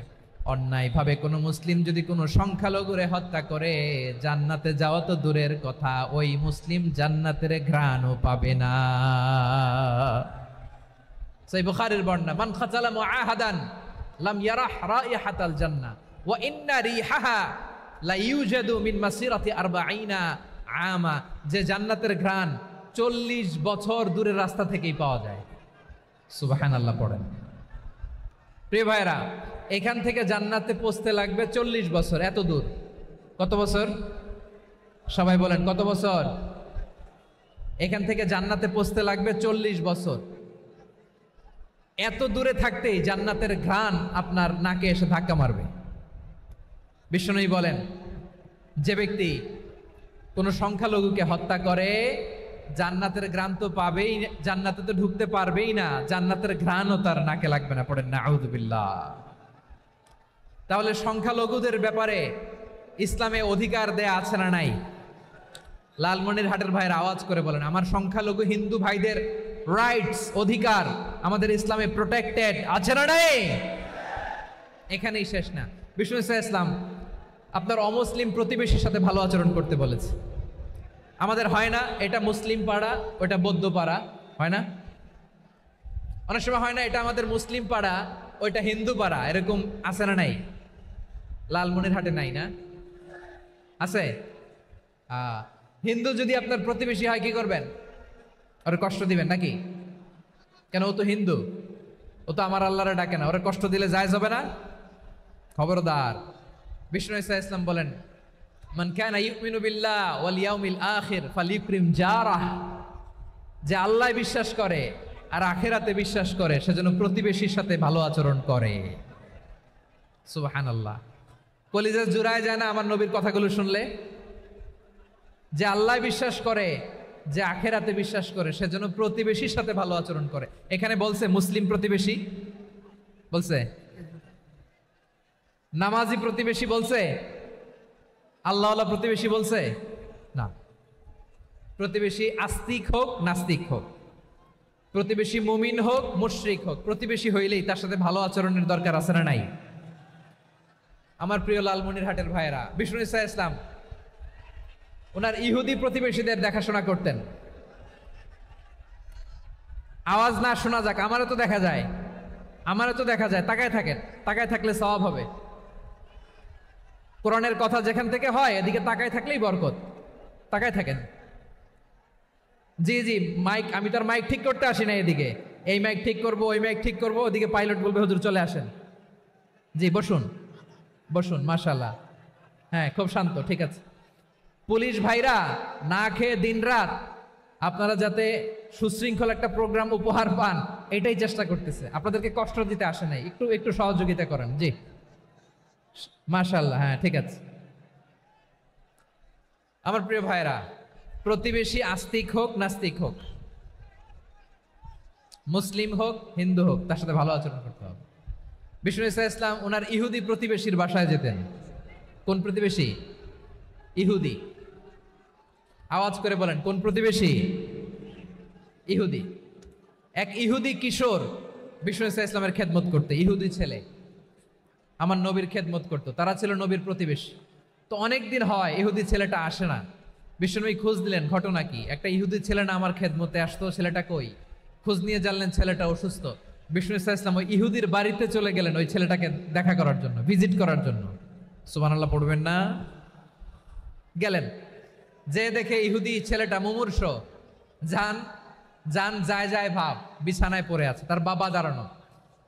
অন্যায়ভাবে কোনো মুসলিম যদি কোনো সংখ্যালঘুরে হত্যা করে, জান্নাতে যাওয়া তো দূরের কথা, ওই মুসলিম জান্নাতের ঘ্রাণও পাবে না। সেই বুখারীর বর্ণনা, মান কাতালা মুআহাদান লাম ইয়ারাহ রাইহাতাল জান্নাহ ওয়া ইন্না রিহাহা লা ইউজাদু মিন মাসিরাতি 40 আমা। যে জান্নাতের ঘ্রাণ 40 বছর দূরের রাস্তা থেকেই পাওয়া যায়। সুবহানাল্লাহ পড়েন। প্রিয় ভাইরা, এখান থেকে জান্নাতে পৌঁছতে লাগবে 40 বছর। এত দূর, কত বছর? সবাই বলেন কত বছর? এখান থেকে জান্নাতে পৌঁছতে লাগবে 40 বছর। এত দূরে থাকতেই জান্নাতের ঘ্রাণ আপনার নাকে এসে ধাক্কা মারবে। বিশ্বনবী বলেন, যে ব্যক্তি কোনো সংখ্যালঘুকে হত্যা করে, জান্নাতের ঘ্রাণ তো পাবেই, জান্নাতে তো ঢুকতে পারবেই না, জান্নাতের ঘ্রাণও তার নাকে লাগবে না। পড়েন নাউযুবিল্লাহ। তাহলে সংখ্যালঘুদের ব্যাপারে ইসলামে অধিকার দেয়া আছে না নাই? লালমনিরহাটের ভাইয়ের আওয়াজ করে বলেন, আমার সংখ্যালঘু হিন্দু ভাইদের রাইটস, অধিকার আমাদের ইসলামে প্রোটেক্টেড আছে না নাই? এখানেই শেষ না। বিষ্ণু ইসলাম আপনার অমুসলিম প্রতিবেশীর সাথে ভালো আচরণ করতে বলেছে। আমাদের হয় না, এটা মুসলিম পাড়া, ওটা বৌদ্ধ পাড়া, হয় না? অনেক সময় হয় না, এটা আমাদের মুসলিম পাড়া, ওইটা হিন্দু পাড়া, এরকম আছে না নাই? লালমনিরহাটে নাই না? আছে? হিন্দু যদি আপনার প্রতিবেশী হয় কি করবেন? ওরে কষ্ট দিবেন নাকি? কেন, ও তো হিন্দু, ও তো আমার আল্লাহরে ডাকে না, ওরে কষ্ট দিলে জায়েজ হবে না? খবরদার। বিষ্ণু ঈসা ইসলাম বলেন, মান কানা ইউমিনু বিল্লাহ ওয়াল ইয়াউমিল আখির ফালিউকরিম জারাহ, যে আল্লাহ বিশ্বাস করে আর আখিরাতে বিশ্বাস করে সেজন্য প্রতিবেশীর সাথে ভালো আচরণ করে। সুবহানাল্লাহ। কলিজা জুড়ায় যায় না আমার নবীর কথাগুলো শুনলে? যে আল্লাহ বিশ্বাস করে, যে আখিরাতে বিশ্বাস করে সেজন্য প্রতিবেশীর সাথে ভালো আচরণ করে। এখানে বলছে মুসলিম প্রতিবেশী বলছে, নামাজি প্রতিবেশী বলছে, আল্লাহওয়ালা প্রতিবেশী বলছে না। প্রতিবেশী আস্তিক হোক নাস্তিক হোক, প্রতিবেশী মুমিন হোক মুশরিক হোক, প্রতিবেশী হইলেই তার সাথে ভালো আচরণের দরকার আছে না নাই? আমার প্রিয় লালমনিরহাটের ভাইয়েরা, বিষ্ণু ঈসা ইসলাম ওনার ইহুদি প্রতিবেশীদের দেখাশোনা করতেন। আওয়াজ না শোনা যাক, আমারও তো দেখা যায়, আমারও তো দেখা যায়। তাকায় থাকেন, তাকায় থাকলে সওয়াব হবে। কোরআনের কথা যেখান থেকে হয় এদিকে তাকায় থাকলেই বরকত। তাকায় থাকেন। জি জি, মাইক, আমি তো আর মাইক ঠিক করতে আসি না এদিকে, এই মাইক ঠিক করব ওই মাইক ঠিক করব, ওদিকে পাইলট বলবে হুজুর চলে আসেন। জি বসুন বসুন, মাশাআল্লাহ। হ্যাঁ খুব শান্ত, ঠিক আছে। পুলিশ ভাইরা না খেয়ে দিনরাত আপনারা যাতে সুশৃঙ্খল একটা প্রোগ্রাম উপহার পান এটাই চেষ্টা করতেছে, আপনাদেরকে কষ্ট দিতে আসে নাই, একটু একটু সহযোগিতা করেন। জি মাশাআল্লাহ, হ্যাঁ ঠিক আছে। আমার প্রিয় ভাইরা, প্রতিবেশী আস্তিক হোক নাস্তিক হোক, মুসলিম হোক হিন্দু হোক, তার সাথে ভালো আচরণ করতে হবে। বিষ্ণু ঈসা ইসলাম ওনার ইহুদি প্রতিবেশীর বাসায় যেতেন। কোন প্রতিবেশী? ইহুদি। আওয়াজ করে বলেন, কোন প্রতিবেশী? ইহুদি। এক ইহুদি কিশোর বিষ্ণু ঈসা ইসলামের খেদমত করতে, ইহুদি ছেলে আমার নবীর খেদমত করতো, তারা ছিল নবীর প্রতিবেশী। তো অনেক দিন হয় ইহুদি ছেলেটা আসে না। বিষ্ণুনবী খোঁজ দিলেন, ঘটনা কি? একটা ইহুদি ছেলে না আমার খেদমতে আসতো, ছেলেটা কই? খোঁজ নিয়ে জানলেন ছেলেটা অসুস্থ। বিষ্ণু ঈসা ইসলাম ওই ইহুদির বাড়িতে চলে গেলেন ওই ছেলেটাকে দেখা করার জন্য, ভিজিট করার জন্য। সুবহানাল্লাহ পড়বেন না? গেলেন, যে দেখে ইহুদি ছেলেটা মুমূর্ষ, যান যান যায় যায় ভাব, বিছানায় পড়ে আছে, তার বাবা দাঁড়ানো।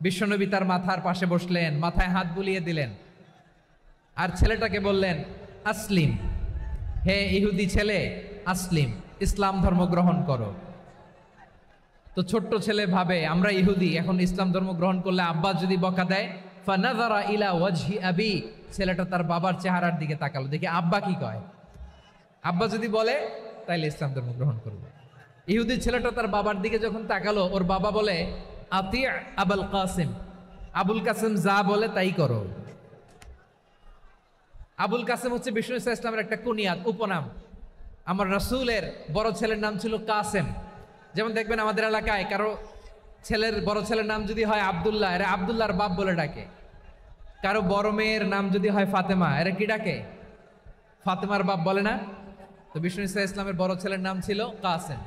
বিশ্বনবী তার মাথার পাশে বসলেন, মাথায় হাত বুলিয়ে দিলেন, আর ছেলেটাকে বললেন আসলিম, হে ইহুদি ছেলে আসলিম, ইসলাম ধর্ম গ্রহণ করো। তো ছোট্ট ছেলে ভাবে আমরা ইহুদি, এখন ইসলাম ধর্ম গ্রহণ করলে আব্বা যদি বকা দেয়, ফানাযারা ইলা ওয়াজহি আবি, ছেলেটা তার বাবার চেহারার দিকে তাকালো, দেখি আব্বা কি কয়। আব্বা যদি বলে তাইলে ইসলাম ধর্ম গ্রহণ করবে। ইহুদি ছেলেটা তার বাবার দিকে যখন তাকালো, ওর বাবা বলে আতি আবুল কাসিম, আবুল কাসিম যা বলে তাই করো। আবুল কাসিম হচ্ছে বিষ্ণু ঈসা ইসলামের একটা কুনিয়াত, উপনাম। আমার রাসূলের বড় ছেলের নাম ছিল কাসেম। যেমন দেখবেন আমাদের এলাকায় কারো ছেলের বড় ছেলের নাম যদি হয় আব্দুল্লাহ, এরা আব্দুল্লাহর বাপ বলে ডাকে। কারো বড় মেয়ের নাম যদি হয় ফাতেমা, এরা কি ডাকে? ফাতেমার বাপ বলে না? তো বিষ্ণু ঈসা ইসলামের বড় ছেলের নাম ছিল কাসেম।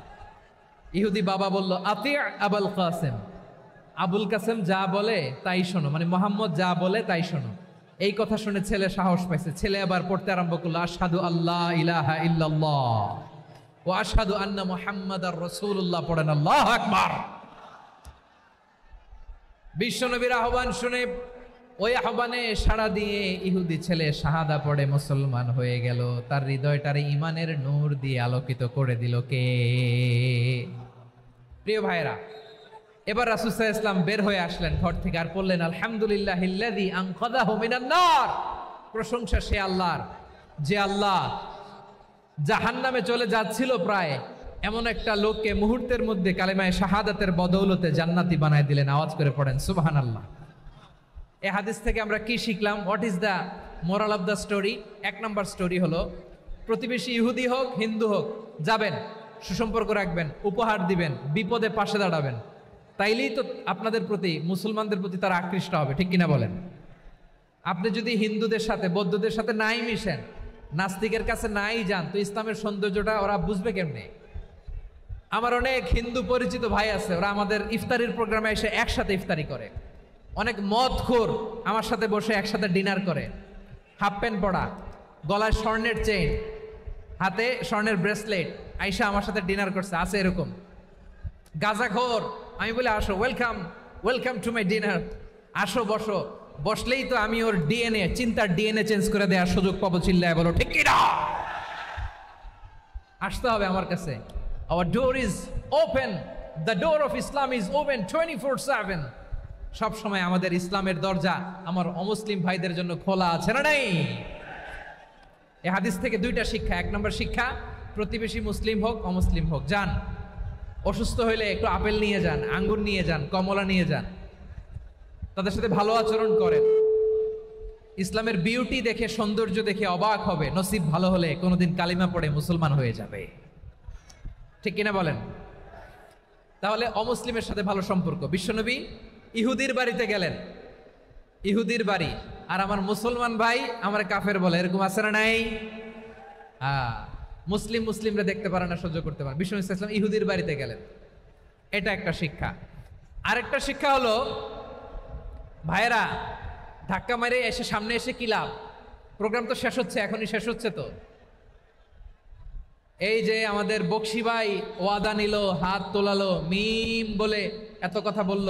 ইহুদি বাবা বলল আতি আবুল কাসেম, আবুল কাসেম যা বলে তাই শোনো, মানে মোহাম্মদ যা বলে তাই শোনো। এই কথা শুনে ছেলে সাহস পাইছে, ছেলে আবার পড়তে আরম্ভ করলো আশহাদু আল্লাহ ইলাহা ইল্লাল্লাহ ওয়া আশহাদু আন্না মুহাম্মাদার রাসূলুল্লাহ, পড়েন আল্লাহু আকবার। বিশ্বনবীর আহ্বান শুনে ওই আহ্বানে সাড়া দিয়ে ইহুদি ছেলে শাহাদা পড়ে মুসলমান হয়ে গেল। তার হৃদয়টারে ইমানের নূর দিয়ে আলোকিত করে দিল কে? প্রিয় ভাইরা, এবার রাসূল সাল্লাল্লাহু আলাইহি ওয়াসাল্লাম বের হয়ে আসলেন ঘর থেকে, আর বললেন আলহামদুলিল্লাহিল্লাযী আনকাযাহু মিনান নার, প্রশংসা সে আল্লাহর যে আল্লাহ জাহান্নামে চলে যাচ্ছিল প্রায় এমন একটা লোককে মুহূর্তের মধ্যে কালেমায়ে শাহাদাতের বদৌলতে জান্নাতি বানায় দিলেন। আওয়াজ করে পড়েন সুবহানাল্লাহ। এই হাদিস থেকে আমরা কি শিখলাম? What is the moral of the story? এক নম্বর স্টোরি হলো, প্রতিবেশী ইহুদি হোক হিন্দু হোক, যাবেন, সুসম্পর্ক রাখবেন, উপহার দিবেন, বিপদে পাশে দাঁড়াবেন, তাইলেই তো আপনাদের প্রতি, মুসলমানদের প্রতি তারা আকৃষ্ট হবে, ঠিক কিনা বলেন? আপনি যদি হিন্দুদের সাথে বৌদ্ধদের সাথে নাই মিশেন, নাস্তিকের কাছে নাই যান, তো ইসলামের সৌন্দর্যটা ওরা বুঝবে কেমনে? আমার অনেক হিন্দু পরিচিত ভাই আছে, ওরা আমাদের ইফতারির প্রোগ্রামে এসে একসাথে ইফতারি করে। অনেক মদখোর আমার সাথে বসে একসাথে ডিনার করে, হাফ প্যান্ট পরা, গলায় স্বর্ণের চেইন, হাতে স্বর্ণের ব্রেসলেট, আয়শা আমার সাথে ডিনার করছে, আছে এরকম গাজাখোর। আমি বলি আসো, welcome welcome to my dinner, আসো বসো। বসলেই তো আমি ওর ডিএনএ, চিন্তার ডিএনএ চেঞ্জ করে দেওয়ার সুযোগ পাবো। চিল্লায় বলো ঠিক কি না? আসতে হবে আমার কাছে। Hour door is open, the door of Islam is open 24/7। সব সময় আমাদের ইসলামের দরজা আমার অমুসলিম ভাইদের জন্য খোলা আছে না নাই? এই হাদিস থেকে দুইটা শিক্ষা। এক নম্বর শিক্ষা, প্রতিবেশী মুসলিম হোক অমুসলিম হোক, যান, অসুস্থ হইলে একটু আপেল নিয়ে যান, আঙ্গুর নিয়ে যান, কমলা নিয়ে যান, তাদের সাথে ভালো আচরণ করেন। ইসলামের বিউটি দেখে, সৌন্দর্য দেখে অবাক হবে, নসিব ভালো হলে কোনোদিন কালিমা পড়ে মুসলমান হয়ে যাবে। ঠিক কিনা বলেন? তাহলে অমুসলিমের সাথে ভালো সম্পর্ক। বিশ্বনবী ইহুদির বাড়িতে গেলেন, ইহুদির বাড়ি, আর আমার মুসলমান ভাই আমার কাফের বলে, এরকম আছে না নাই? মুসলিম মুসলিমরা দেখতে পারে না, সহ্য করতে পারে। বিশ্বনবী সাল্লাল্লাহু আলাইহি ওয়াসাল্লাম ইহুদির বাড়িতে গেলেন, এটা একটা শিক্ষা। আরেকটা শিক্ষা হলো, ভাইয়েরা ধাক্কা মারে এসে সামনে এসে কি লাভ? প্রোগ্রাম তো শেষ হচ্ছে, এখনই শেষ হচ্ছে। তো এই যে আমাদের বকশি ভাই ওয়াদা নিল, হাত তোলালো, মিম বলে এত কথা বলল,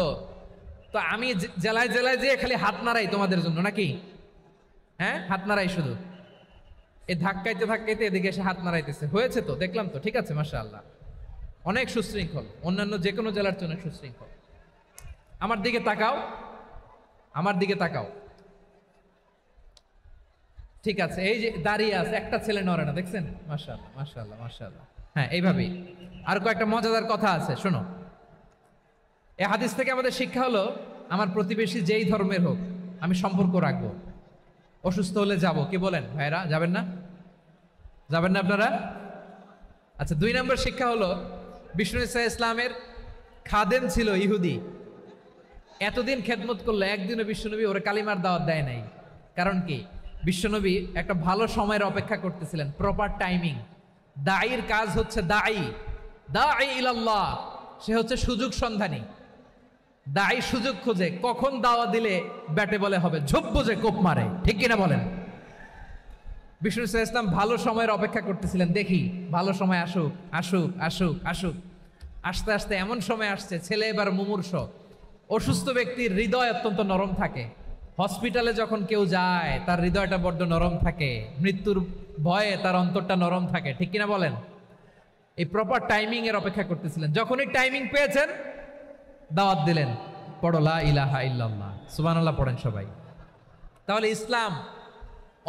তো আমি জেলায় জেলায় যে খালি হাত নাড়াই তোমাদের জন্য নাকি? হ্যাঁ, হাত নাড়াই শুধু। এই ধাক্কাইতে ধাক্কাইতে এদিকে এসে হাত নাড়াইতেছে, হয়েছে তো, দেখলাম তো, ঠিক আছে, মাশাআল্লাহ, অনেক সুশৃঙ্খল, অন্যান্য যে কোনো জেলার জন্য সুশৃঙ্খল। আমার দিকে তাকাও, আমার দিকে তাকাও, ঠিক আছে। এই যে দাঁড়িয়ে আছে, একটা ছেলে নড়ে না, দেখছেন? মাশাআল্লাহ মাশাআল্লাহ মাশাআল্লাহ। হ্যাঁ, এইভাবেই। আর কয়েকটা মজাদার কথা আছে, শোনো। এই হাদিস থেকে আমাদের শিক্ষা হলো, আমার প্রতিবেশী যেই ধর্মের হোক আমি সম্পর্ক রাখবো। অসুস্থ হলে যাব, কি বলেন ভাইরা? যাবেন না? যাবেন না আপনারা? আচ্ছা, 2 নম্বর শিক্ষা হলো, বিষ্ণু ইসা ইসলামের খাদেম ছিল ইহুদি, এতদিন খেদমত করলো, একদিনও বিশ্বনবী ওরে কালিমার দাওয়াত দেয় নাই। কারণ কি? বিশ্বনবী একটা ভালো সময়ের অপেক্ষা করতেছিলেন, প্রপার টাইমিং। দাঈর কাজ হচ্ছে দাঈ ইলাল্লাহ, সে হচ্ছে সুযোগ সন্ধানী। দাঈ সুযোগ খোঁজে, কখন দাওয়া দিলে ব্যাটে বলে হবে, ঝোপ বুঝে কোপ মারে, ঠিক কিনা বলেন? বিষ্ণু ইসলাম ভালো সময়ের অপেক্ষা করতেছিলেন, দেখি ভালো সময় আসুক আসুক আসুক আসুক। আস্তে আস্তে এমন সময় আসছে, ছেলে এবার মুমূর্ষ। অসুস্থ ব্যক্তির হৃদয় অত্যন্ত নরম থাকে। হসপিটালে যখন কেউ যায় তার হৃদয়টা বড্ড নরম থাকে, মৃত্যুর ভয়ে তার অন্তরটা নরম থাকে, ঠিক কিনা বলেন? এই প্রপার টাইমিং এর অপেক্ষা করতেছিলেন। যখনই টাইমিং পেয়েছেন, দাওয়াত দিলেন, পড়ো লা ইলাহা ইল্লাল্লাহ, সুবহানাল্লাহ পড়েন সবাই। তাহলে ইসলাম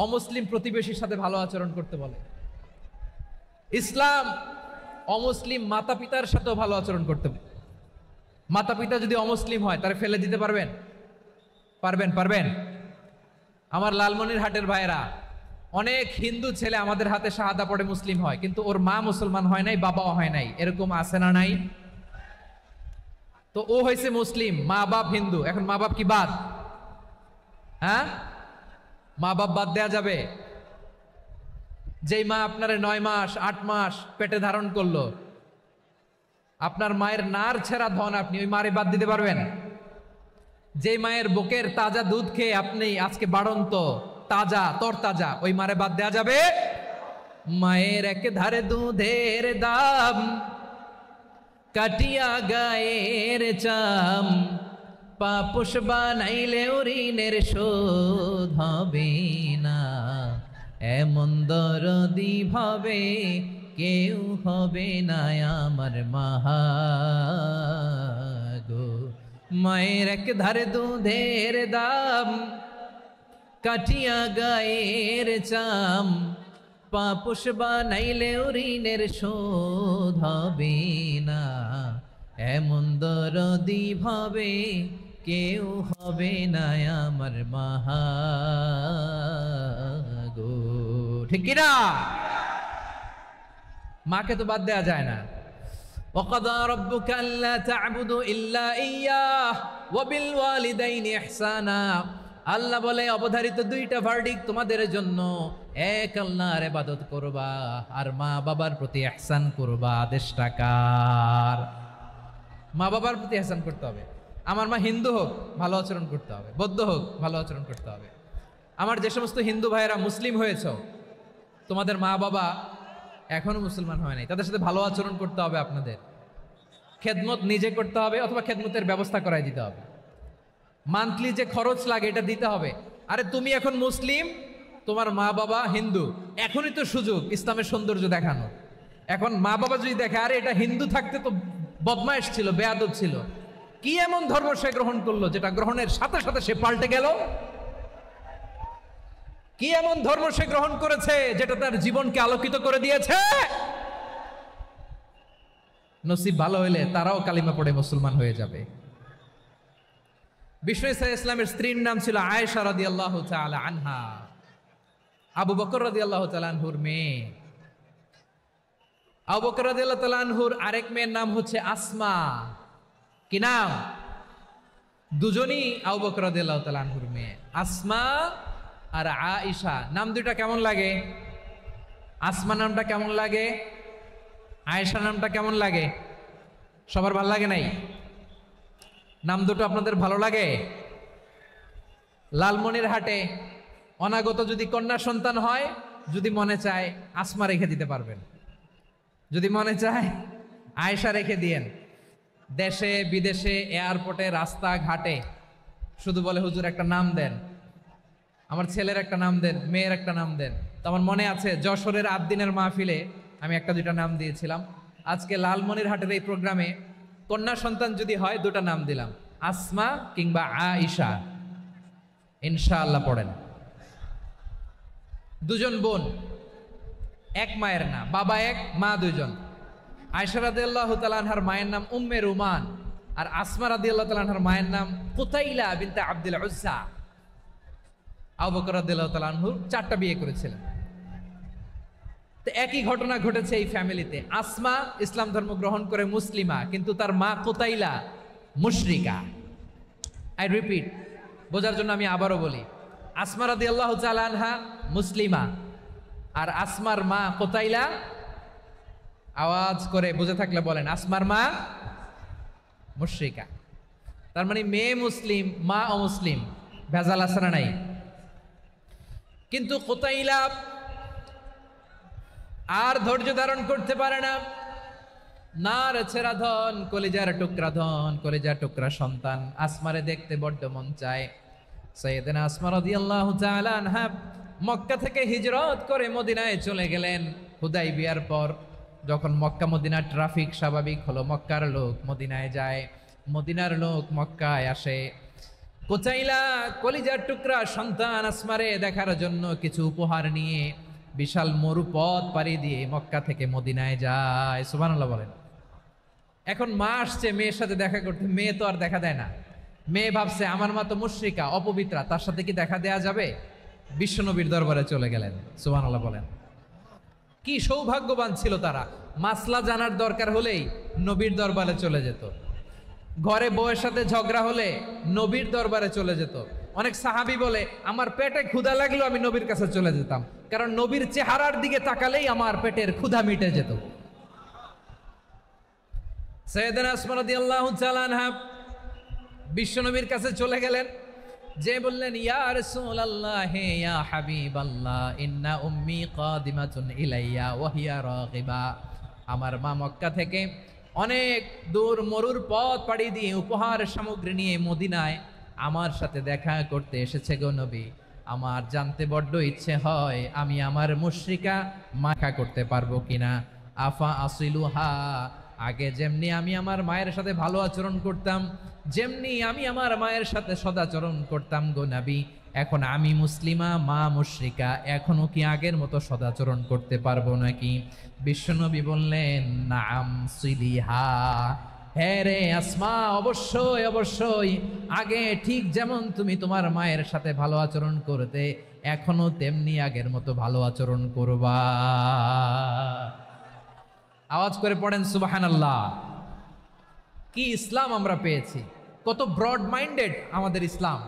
অমুসলিম প্রতিবেশীর সাথে ভালো আচরণ করতে বলে। ইসলাম অমুসলিম মাতা পিতার সাথেও ভালো আচরণ করতে বলে। মাতা পিতা যদি অমুসলিম হয়, তারা ফেলে দিতে পারবেন? পারবেন? পারবেন? আমার লালমনিরহাটের ভাইয়েরা, অনেক হিন্দু ছেলে আমাদের হাতে শাহাদা পড়ে মুসলিম হয়, কিন্তু ওর মা মুসলমান হয় নাই, বাবাও হয় নাই, এরকম আছে না নাই? তো ও হয়েছে মুসলিম, মা বাপ হিন্দু, এখন মা বাপ কি বাদ? হ্যাঁ, মা বাপ বাদ দেয়া যাবে? যেই মা আপনারে 9 মাস 8 মাস পেটে ধারণ করলো, আপনার মায়ের নার ছেঁড়া ধন, আপনি ওই মারে বাদ দিতে পারবেন? যে মায়ের বুকের তাজা দুধ খেয়ে আপনি আজকে বাড়ন্ত তাজা তরতাজা, ওই মারে বাদ দেয়া যাবে? মায়ের এক ধারে দুধের দাম, কাটিয়া গায়ের চাম, পাপোশ বানাইলে ঋণের শোধ হবে না, এমন দরদি ভাবে কেউ হবে না আমার মাহা গো। মায়ের এক ধারে দুধের দাম, কাটিয়া গায়ের চাম, পাপোশ বানাইলে ঋণের শোধ হবে না, এমন দরদি ভাবে কেউ হবে না আমার মাহা গো, ঠিক কিনা? মাকে তো বাদ দেয়া যায় না। وَقَضَى رَبُّكَ أَلَّا تَعْبُدُوا إِلَّا إِيَّاهُ وَبِالْوَالِدَيْنِ إِحْسَانًا। আল্লাহ বলে, অবধারিত 2টা ভার্ডিক তোমাদের জন্য, এক আল্লাহর ইবাদত করবা আর মা বাবার প্রতি ইহসান করবা। আদেশটা কার? মা বাবার প্রতি ইহসান করতে হবে। আমার মা হিন্দু হোক, ভালো আচরণ করতে হবে, বৌদ্ধ হোক, ভালো আচরণ করতে হবে। আমার যে সমস্ত হিন্দু ভাইয়েরা মুসলিম হয়েছ, তোমাদের মা বাবা এখনো মুসলমান হয় নাই, তাদের সাথে ভালো আচরণ করতে হবে আপনাদের। খেদমত নিজে করতে হবে অথবা খেদমতের ব্যবস্থা করাই দিতে হবে। মান্থলি যে খরচ লাগে এটা দিতে হবে। আরে তুমি এখন মুসলিম, তোমার মা বাবা হিন্দু, এখনই তো সুযোগ ইসলামের সৌন্দর্য দেখানো। এখন মা বাবা যদি দেখে আরে এটা হিন্দু থাকতে তো বদমাইশ ছিল, বেয়াদব ছিল, কি এমন ধর্ম সে গ্রহণ করলো যেটা গ্রহণের সাথে সাথে সে পাল্টে গেল? কি এমন ধর্ম সে গ্রহণ করেছে যেটা তার জীবনকে আলোকিত করে দিয়েছে? নসিব ভালো হইলে তারাও কালিমা পড়ে মুসলমান হয়ে যাবে। বিষ্ণু ইসলামের স্ত্রীর নাম ছিল আয়েশা রাদিয়াল্লাহু তাআলা আনহা, আবু বকর রাদিয়াল্লাহু তাআলা আনহুর মেয়ে। আবু বকর রাদিয়াল্লাহু তাআলা আনহুর আরেক মেয়ের নাম হচ্ছে আসমা। কি নাম? দুজনই আবু বকর রাদিয়াল্লাহু তাআলা আনহুর মেয়ে, আসমা আর আয়েশা। নাম দুইটা কেমন লাগে? আসমা নামটা কেমন লাগে? আয়েশা নামটা কেমন লাগে? সবার ভালো লাগে নাই? নাম দুটো আপনাদের ভালো লাগে? লালমনির হাটে অনাগত যদি কন্যা সন্তান হয়, যদি মনে চায় আসমা রেখে দিতে পারবেন, যদি মনে চায় আয়েশা রেখে দিয়েন। দেশে বিদেশে এয়ারপোর্টে রাস্তাঘাটে শুধু বলে হুজুর একটা নাম দেন, আমার ছেলের একটা নাম দেন, মেয়ের একটা নাম দেন। তো আমার মনে আছে যশোরের আদ্দিনের মাহফিলে আমি একটা দুইটা নাম দিয়েছিলাম। আজকে লালমনির হাটের এই প্রোগ্রামে কন্যা সন্তান যদি হয় দুটা নাম দিলাম, আসমা কিংবা আয়েশা। ইনশাআল্লাহ পড়েন। দুজন বোন, এক মায়ের না, বাবা এক মা দুইজন। আয়েশা রাদিয়াল্লাহু তাআলা আনহার মায়ের নাম উম্মে রুমান, আর আসমা রাদিয়াল্লাহু তাআলা আনহার মায়ের নাম কুতাইলা বিনতে আব্দুল উজ্জা। আবু বকর রাদিয়াল্লাহু তাআলা আনহু 4টা বিয়ে করেছিলেন। তো একই ঘটনা ঘটেছে এই ফ্যামিলিতে। আসমা ইসলাম ধর্ম গ্রহণ করে মুসলিমা, কিন্তু তার মা কুতাইলা মুশরিকা। আই রিপিট, বোঝার জন্য আমি আবারও বলি, আসমা রাদিয়াল্লাহু তাআলা আনহা মুসলিমা, আর আসমার মা কুতাইলা, আওয়াজ করে বুঝে থাকলে বলেন, আসমার মা মুশরিকা। তার মানে মেয়ে মুসলিম, মা অমুসলিম। ভেজাল আছে না নাই? কিন্তু কুতাইলা আর ধৈর্য ধারণ করতে পারে না। নার ছেড়া ধন, কলিজার টুকরা ধন, কলিজার টুকরা সন্তান আসমারে দেখতে বড্ড মন চায়। সাইয়েদনা আসমা রাদিয়াল্লাহু তাআলা আনহা মক্কা থেকে হিজরত করে মদিনায় চলে গেলেন হুদাইবিয়ার পর। যখন মক্কা মদিনার ট্রাফিক স্বাভাবিক হলো, মক্কার লোক মদিনায় যায়, মদিনার লোক মক্কায় আসে। কুতাইলা কলিজার টুকরা সন্তান আসমারে দেখার জন্য কিছু উপহার নিয়ে বিশাল মরুপথ পাড়ি দিয়ে মক্কা থেকে মদিনায় যায়। সুবহানাল্লাহ বলেন। এখন মা আসছে মেয়ের সাথে দেখা করতে, মেয়ে তো আর দেখা দেয় না। মেয়ে ভাবছে আমার মা তো মুশরিকা, অপবিত্রা, তার সাথে কি দেখা দেয়া যাবে? বিশ্বনবীর দরবারে চলে গেলেন। সুবহানাল্লাহ বলেন। কি সৌভাগ্যবান ছিল তারা, মাসলা জানার দরকার হলেই নবীর দরবারে চলে যেত। ঘরে বউয়ের সাথে ঝগড়া হলে নবীর দরবারে চলে যেত। অনেক সাহাবী বলে আমার পেটে ক্ষুধা লাগলো আমি নবীর কাছে চলে যেতাম, কারণ নবীর চেহারার দিকে তাকালেই আমার পেটের ক্ষুধা মিটে যেত। সাইয়েদনা আসমা রাদিয়াল্লাহু তাআলা আনহা বিশ্বনবীর কাছে চলে গেলেন, যে বললেন ইয়া রাসূলুল্লাহ ইয়া হাবিবাল্লাহ ইন্না উম্মি কাদিমাতুন ইলাইয়া ওয়া হিয়া রাগিবা। আমার মা মক্কা থেকে অনেক দূর মরুর পথ পাড়ি দিয়ে উপহার সামগ্রী নিয়ে মদিনায় আমার সাথে দেখা করতে এসেছে গো নবী। আমার জানতে বড্ড ইচ্ছে হয় আমি আমার মুশরিকা মাখা করতে পারবো কিনা। আফা আসিলুহা, আগে যেমনি আমি আমার মায়ের সাথে ভালো আচরণ করতাম, যেমনি আমি আমার মায়ের সাথে সদাচরণ করতাম গো নবী, এখন আমি মুসলিমা, মা মুশরিকা, এখনো কি আগের মতো সদাচরণ করতে পারবো নাকি? বিশ্বনবী বললেন নাম সিলিহা, হ্যাঁ রে আসমা, অবশ্যই অবশ্যই, আগে ঠিক যেমন তুমি তোমার মায়ের সাথে ভালো আচরণ করতে, এখনো তেমনি আগের মতো ভালো আচরণ করবা। আওয়াজ করে পড়েন সুবহানাল্লাহ। কি ইসলাম আমরা পেয়েছি! কত ব্রড মাইন্ডেড আমাদের ইসলাম,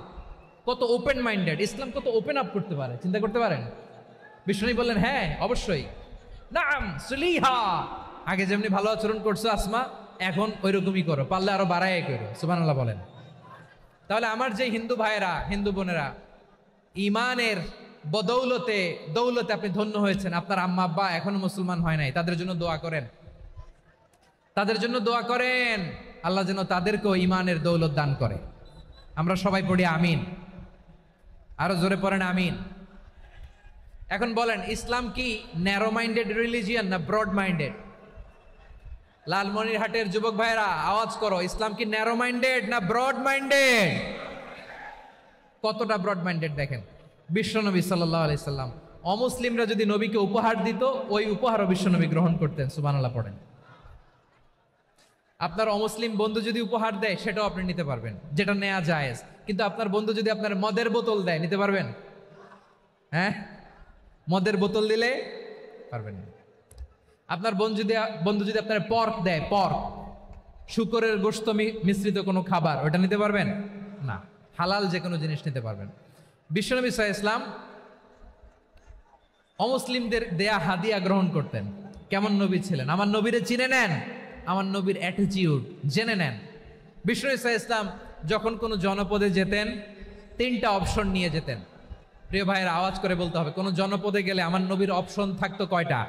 কত ওপেন মাইন্ডেড ইসলাম, কত ওপেন আপ করতে পারে, চিন্তা করতে পারেন। বিষ্ণু বললেন হ্যাঁ অবশ্যই, নাম সুলিহা, আগে যেমনি ভালো আচরণ করছো আসমা, এখন ওইরকমই করো, পারলে আরো বাড়ায় করো। সুবহানাল্লাহ বলেন। তাহলে আমার যে হিন্দু ভাইয়েরা, হিন্দু বোনেরা ইমানের বদৌলতে দৌলতে আপনি ধন্য হয়েছেন, আপনার আম্মা আব্বা এখনো মুসলমান হয় নাই, তাদের জন্য দোয়া করেন, তাদের জন্য দোয়া করেন, আল্লাহ যেন তাদেরকেও ইমানের দৌলত দান করে। আমরা সবাই পড়ি আমিন, আরো জোরে পড়েন আমিন। এখন বলেন, ইসলাম কি ন্যারো মাইন্ডেড রিলিজিয়ান না ব্রড মাইন্ডেড? লালমনিরহাটের যুবক ভাইরা আওয়াজ করো, ইসলাম কি ন্যারো মাইন্ডেড না ব্রড মাইন্ডেড? কতটা ব্রড মাইন্ডেড দেখেন। বিশ্বনবী সাল্লাল্লাহু আলাইহি সাল্লাম অমুসলিমরা যদি নবীকে উপহার দিত, ওই উপহারও বিশ্বনবী গ্রহণ করতেন। সুবহানাল্লাহ পড়েন। আপনার অমুসলিম বন্ধু যদি উপহার দেয়, সেটাও আপনি নিতে পারবেন, যেটা নেওয়া জায়েজ। কিন্তু আপনার বন্ধু যদি আপনার মদের বোতল দেয়, নিতে পারবেন? হ্যাঁ, মদের বোতল দিলে পারবেন না। আপনার বন্ধু যদি আপনার পর্ক দেয়, পর্ক শুকরের গোশত মিশ্রিত কোনো খাবার, ওটা নিতে পারবেন না। হালাল যে কোনো জিনিস নিতে পারবেন। বিশ্বনবী সাল্লাল্লাহু আলাইহি ওয়াসাল্লাম অমুসলিমদের দেয়া হাদিয়া গ্রহণ করতেন। কেমন নবী ছিলেন? আমার নবীরে চিনে নেন, আমার নবীর অ্যাটিটিউড জেনে নেন। বিশ্বনবী সাল্লাল্লাহু আলাইহি ওয়াসাল্লাম যখন কোনো জনপদে যেতেন, 3টা অপশন নিয়ে যেতেন। প্রিয় ভাইয়ের আওয়াজ করে বলতে হবে, কোনো জনপদে গেলে আমার নবীর অপশন থাকতো কয়টা?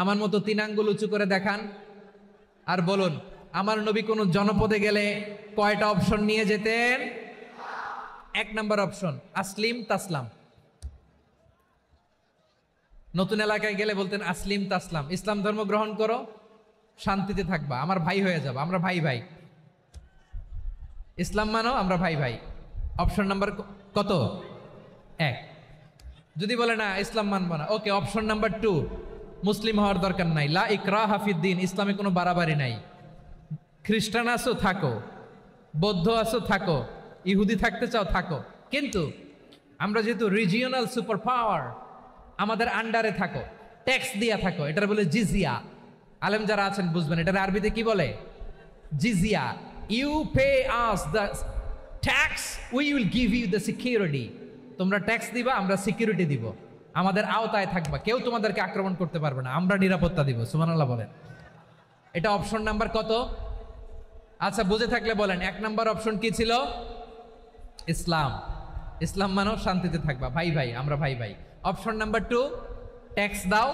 আমার মতো 3 আঙ্গুল উঁচু করে দেখান আর বলুন, আমার নবী কোন জনপদে গেলে কয়টা অপশন নিয়ে যেতেন? 1 নাম্বার অপশন আসলিম তাসলাম। নতুন এলাকায় গেলে বলতেন আসলিম তাসলাম, ইসলাম ধর্ম গ্রহণ করো, শান্তিতে থাকবা, আমার ভাই হয়ে যাবা, আমরা ভাই ভাই। ইসলাম মানো, আমরা ভাই ভাই। অপশন নাম্বার কত? 1। যদি বলে না ইসলাম মানবো না, ওকে, অপশন নাম্বার 2, মুসলিম হওয়ার দরকার নাই, লা ইকরাহা ফিদ্দিন, ইসলামে কোনো বাড়াবাড়ি নাই। খ্রিস্টান আছো থাকো, বৌদ্ধ আছো থাকো, ইহুদি থাকতে চাও থাকো, কিন্তু আমরা যেহেতু রিজিওনাল সুপার পাওয়ার, আমাদের আন্ডারে থাকো, ট্যাক্স দিয়া থাকো, এটার বলে জিজিয়া। আলেম যারা আছেন বুঝবেন, এটার আরবিতে কি বলে? জিজিয়া। You pay us the tax, we will give you the security. তোমরা ট্যাক্স দিবা, আমরা সিকিউরিটি দিব, আমাদের আওতায় থাকবা, কেউ তোমাদেরকে আক্রমণ করতে পারবে না, আমরা নিরাপত্তা দিব। সুবহানাল্লাহ বলেন। এটা অপশন নাম্বার কত? আচ্ছা, বুঝে থাকলে বলেন, 1 নাম্বার অপশন কি ছিল? ইসলাম। ইসলাম মানো, শান্তিতে থাকবা, ভাই ভাই, আমরা ভাই ভাই। অপশন নাম্বার 2, ট্যাক্স দাও,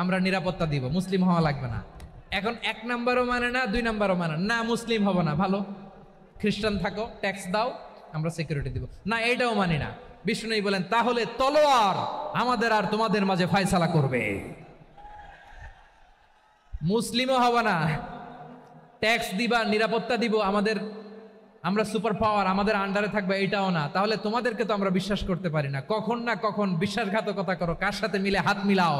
আমরা নিরাপত্তা দিব, মুসলিম হওয়া লাগবে না। এখন 1 নাম্বারও মানে না, 2 নাম্বারও মানে না, মুসলিম হব না, ভালো, খ্রিস্টান থাকো, ট্যাক্স দাও, আমরা সিকিউরিটি দিব না, এইটাও মানি না। বিষ্ণু বলেন, তাহলে তলোয়ার আমাদের আর তোমাদের মাঝে ফয়সালা করবে। মুসলিমও হব না, ট্যাক্স দিবা, নিরাপত্তা দিব, আমরা সুপার পাওয়ার, আমাদের আন্ডারে থাকবে, এটাও না। তাহলে তোমাদেরকে তো আমরা বিশ্বাস করতে পারি না, কখন না কখন বিশ্বাসঘাতকতা করো, কার সাথে মিলে হাত মিলাও,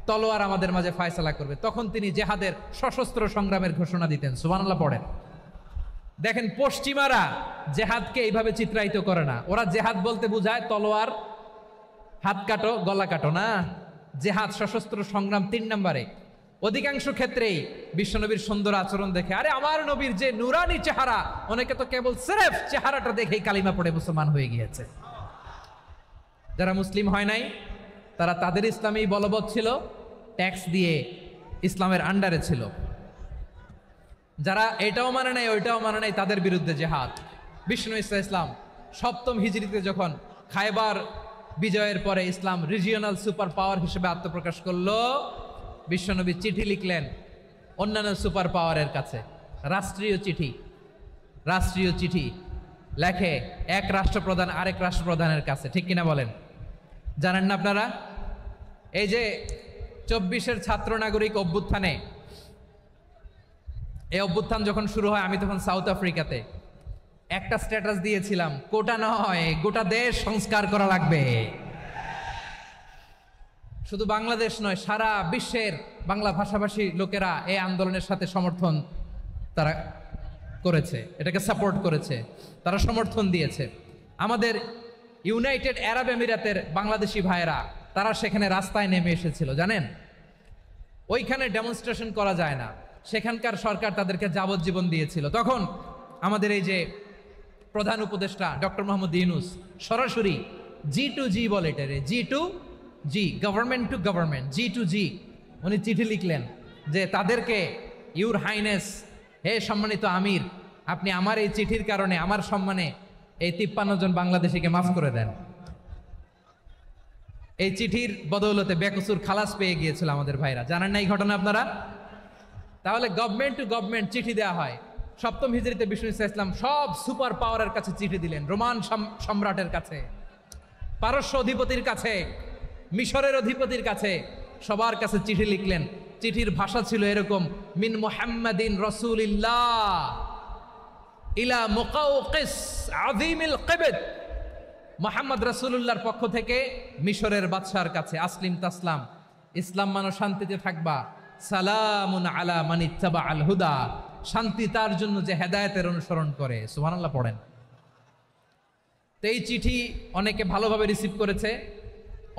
তলোয়ার আমাদের মাঝে ফয়সালা করবে। তখন তিনি জেহাদের সশস্ত্র সংগ্রামের ঘোষণা দিতেন। সুবহানাল্লাহ পড়েন। দেখেন, পশ্চিমারা জেহাদকে এইভাবে চিত্রায়িত করে না। ওরা জেহাদ বলতে বোঝায় তলোয়ার, হাত কাটো, গলা কাটো না। জেহাদ সশস্ত্র সংগ্রাম 3 নম্বরে। অধিকাংশ ক্ষেত্রেই বিশ্বনবীর সুন্দর আচরণ দেখে, আরে আমার নবীর যে নুরানি চেহারা, অনেকে তো কেবল সিরেফ চেহারাটা দেখেই কালিমা পড়ে মুসলমান হয়ে গিয়েছে। যারা মুসলিম হয় নাই, তারা তাদের ইসলামেই বলবৎ ছিল, ট্যাক্স দিয়ে ইসলামের আন্ডারে ছিল। যারা এটাও মানে নাই, ওইটাও মানে নাই, তাদের বিরুদ্ধে জেহাদ। বিষ্ণু ইসলাম 7ম হিজরিতে যখন খায়বার বিজয়ের পরে ইসলাম রিজিওনাল সুপার পাওয়ার হিসেবে আত্মপ্রকাশ করলো, বিশ্বনবী চিঠি লিখলেন অন্যান্য সুপার পাওয়ারের কাছে, রাষ্ট্রীয় চিঠি লেখে এক রাষ্ট্রপ্রধান আরেক রাষ্ট্রপ্রধানের কাছে। ঠিক কিনা বলেন? জানেন না আপনারা? এই যে 24-এর ছাত্র নাগরিক অভ্যুত্থানে, এই অভ্যুত্থান যখন শুরু হয়, আমি তখন সাউথ আফ্রিকাতে, একটা স্ট্যাটাস দিয়েছিলাম, কোটা নয় গোটা দেশ সংস্কার করা লাগবে। শুধু বাংলাদেশ নয়, সারা বিশ্বের বাংলা ভাষাভাষী লোকেরা এই আন্দোলনের সাথে সমর্থন তারা করেছে, এটাকে সাপোর্ট করেছে, তারা সমর্থন দিয়েছে। আমাদের ইউনাইটেড আরব আমিরাতের বাংলাদেশি ভাইয়েরা, তারা সেখানে রাস্তায় নেমে এসেছিল, জানেন? ওইখানে ডেমনস্ট্রেশন করা যায় না, সেখানকার সরকার তাদেরকে যাবজ্জীবন দিয়েছিল। তখন আমাদের এই যে প্রধান উপদেষ্টা ডক্টর মোহাম্মদ ইউনূস সরাসরি G2G বলে, এটারে G2G, government to government, G2G, উনি চিঠি লিখলেন যে তাদেরকে, ইউর হাইনেস, হে সম্মানিত আমির, আপনি আমার এই চিঠির কারণে আমার সম্মানে এই 53 জন বাংলাদেশিকে মাফ করে দেন। এই চিঠির বদৌলতে বেকসুর খালাস পেয়ে গিয়েছিল আমাদের ভাইরা, জানেন না এই ঘটনা আপনারা? তাহলে গভর্নমেন্ট টু গভর্নমেন্ট চিঠি দেওয়া হয়। সপ্তম হিজরিতে বিষ্ণু ইসলাম সব সুপার পাওয়ারের কাছে চিঠি দিলেন, রোমান সম্রাটের কাছে, পারস্য অধিপতির কাছে, মিশরের অধিপতির কাছে, সবার কাছে চিঠি লিখলেন। চিঠির ভাষা ছিল এরকম, মিন মুহাম্মাদিন রাসূলিল্লাহ ইলা মুকাওকিস আযীমিল কিবত, মুহাম্মদ রাসূলুল্লাহর পক্ষ থেকে মিশরের বাদশার কাছে, আসলিম তাসলাম, ইসলাম মানো শান্তিতে থাকবা, সালামুন আলা মান ইত্তাবা আল হুদা, শান্তি তার জন্য যে হেদায়েতের অনুসরণ করে। সুবহানাল্লাহ পড়েন। তো এই চিঠি অনেকে ভালোভাবে রিসিভ করেছে,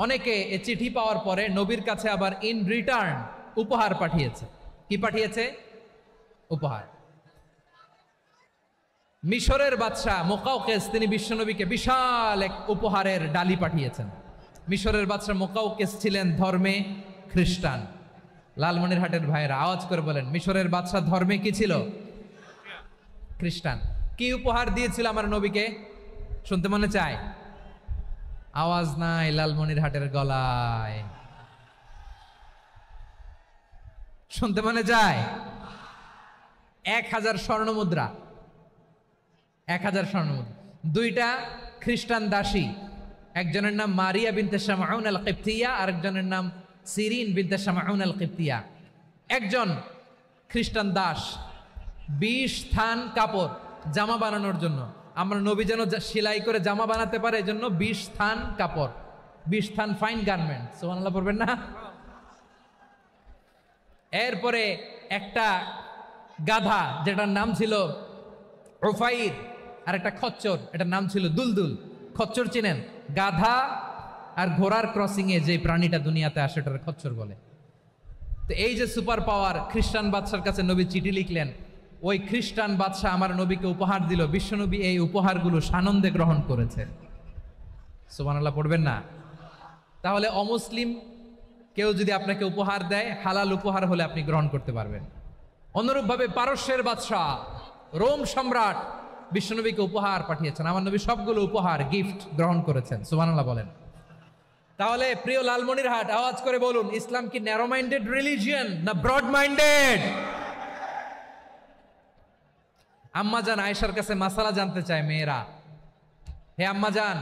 অনেকে এই চিঠি পাওয়ার পরে নবীর কাছে আবার ইন রিটার্ন উপহার পাঠিয়েছে। কি পাঠিয়েছে? উপহার। মিশরের বাদশাহ মুকাওকিস তিনি বিশ্বনবীকে বিশাল এক উপহারের ডালি পাঠিয়েছেন। মিশরের বাদশাহ মুকাওকিস ছিলেন ধর্মে খ্রিস্টান। লালমনিরহাটের ভাইয়েরা আওয়াজ করে বলেন, মিশরের বাদশাহ ধর্মে কি ছিল? খ্রিস্টান। কি উপহার দিয়েছিল আমার নবীকে? শুনতে মনে চায়? আওয়াজ নাই লালমনিরহাটের গলায়, শুনতে মনে চায়? 1000 স্বর্ণ মুদ্রা, 1000 স্বর্ণ মুদ্রা। 2টা খ্রিস্টান দাসী, একজনের নাম মারিয়া বিনতে শামউন আল কিবতিয়া, আরেকজনের নাম সিরিন বিনতে শামউন আল কিবতিয়া। একজন খ্রিস্টান দাস 20 থান কাপড় জামা বানানোর জন্য, আমরা নবী যেন সেলাই করে জামা বানাতে পারে এজন্য 20 থান কাপড়, 20 থান ফাইন গার্মেন্ট। সুবহানাল্লাহ পড়বেন না? এরপরে একটা গাধা যেটার নাম ছিল উফাইর, আর একটা খচ্চর, এটার নাম ছিল দুলদুল। খচ্চর চিনেন? গাধা আর ঘোড়ার ক্রসিং এ যে প্রাণীটা দুনিয়াতে আসে ওটার খচ্চর বলে। তো এই যে সুপার পাওয়ার খ্রিস্টান বাদশার কাছে নবী চিঠি লিখলেন, ওই খ্রিস্টান বাদশাহ আমার নবীকে উপহার দিল। বিশ্বনবী এই উপহারগুলো সানন্দে গ্রহণ করেছে। সুবহানাল্লাহ পড়বেন না? তাহলে অমুসলিম কেউ যদি আপনাকে উপহার দেয়, হালাল উপহার হলে আপনি গ্রহণ করতে পারবেন। অনুরূপভাবে পারস্যের বাদশাহ, রোম সম্রাট বিশ্বনবীকে উপহার পাঠিয়েছেন। আমার নবী সবগুলো উপহার গিফট গ্রহণ করেছেন। সুবহানাল্লাহ বলেন। তাহলে প্রিয় লালমনিরহাট আওয়াজ করে বলুন, ইসলাম কি ন্যারো মাইন্ডেড রিলিজিয়ন না ব্রড মাইন্ডেড? আম্মাজান আয়েশার কাছে মাসালা জানতে চায় মেয়েরা, হে আম্মাজান,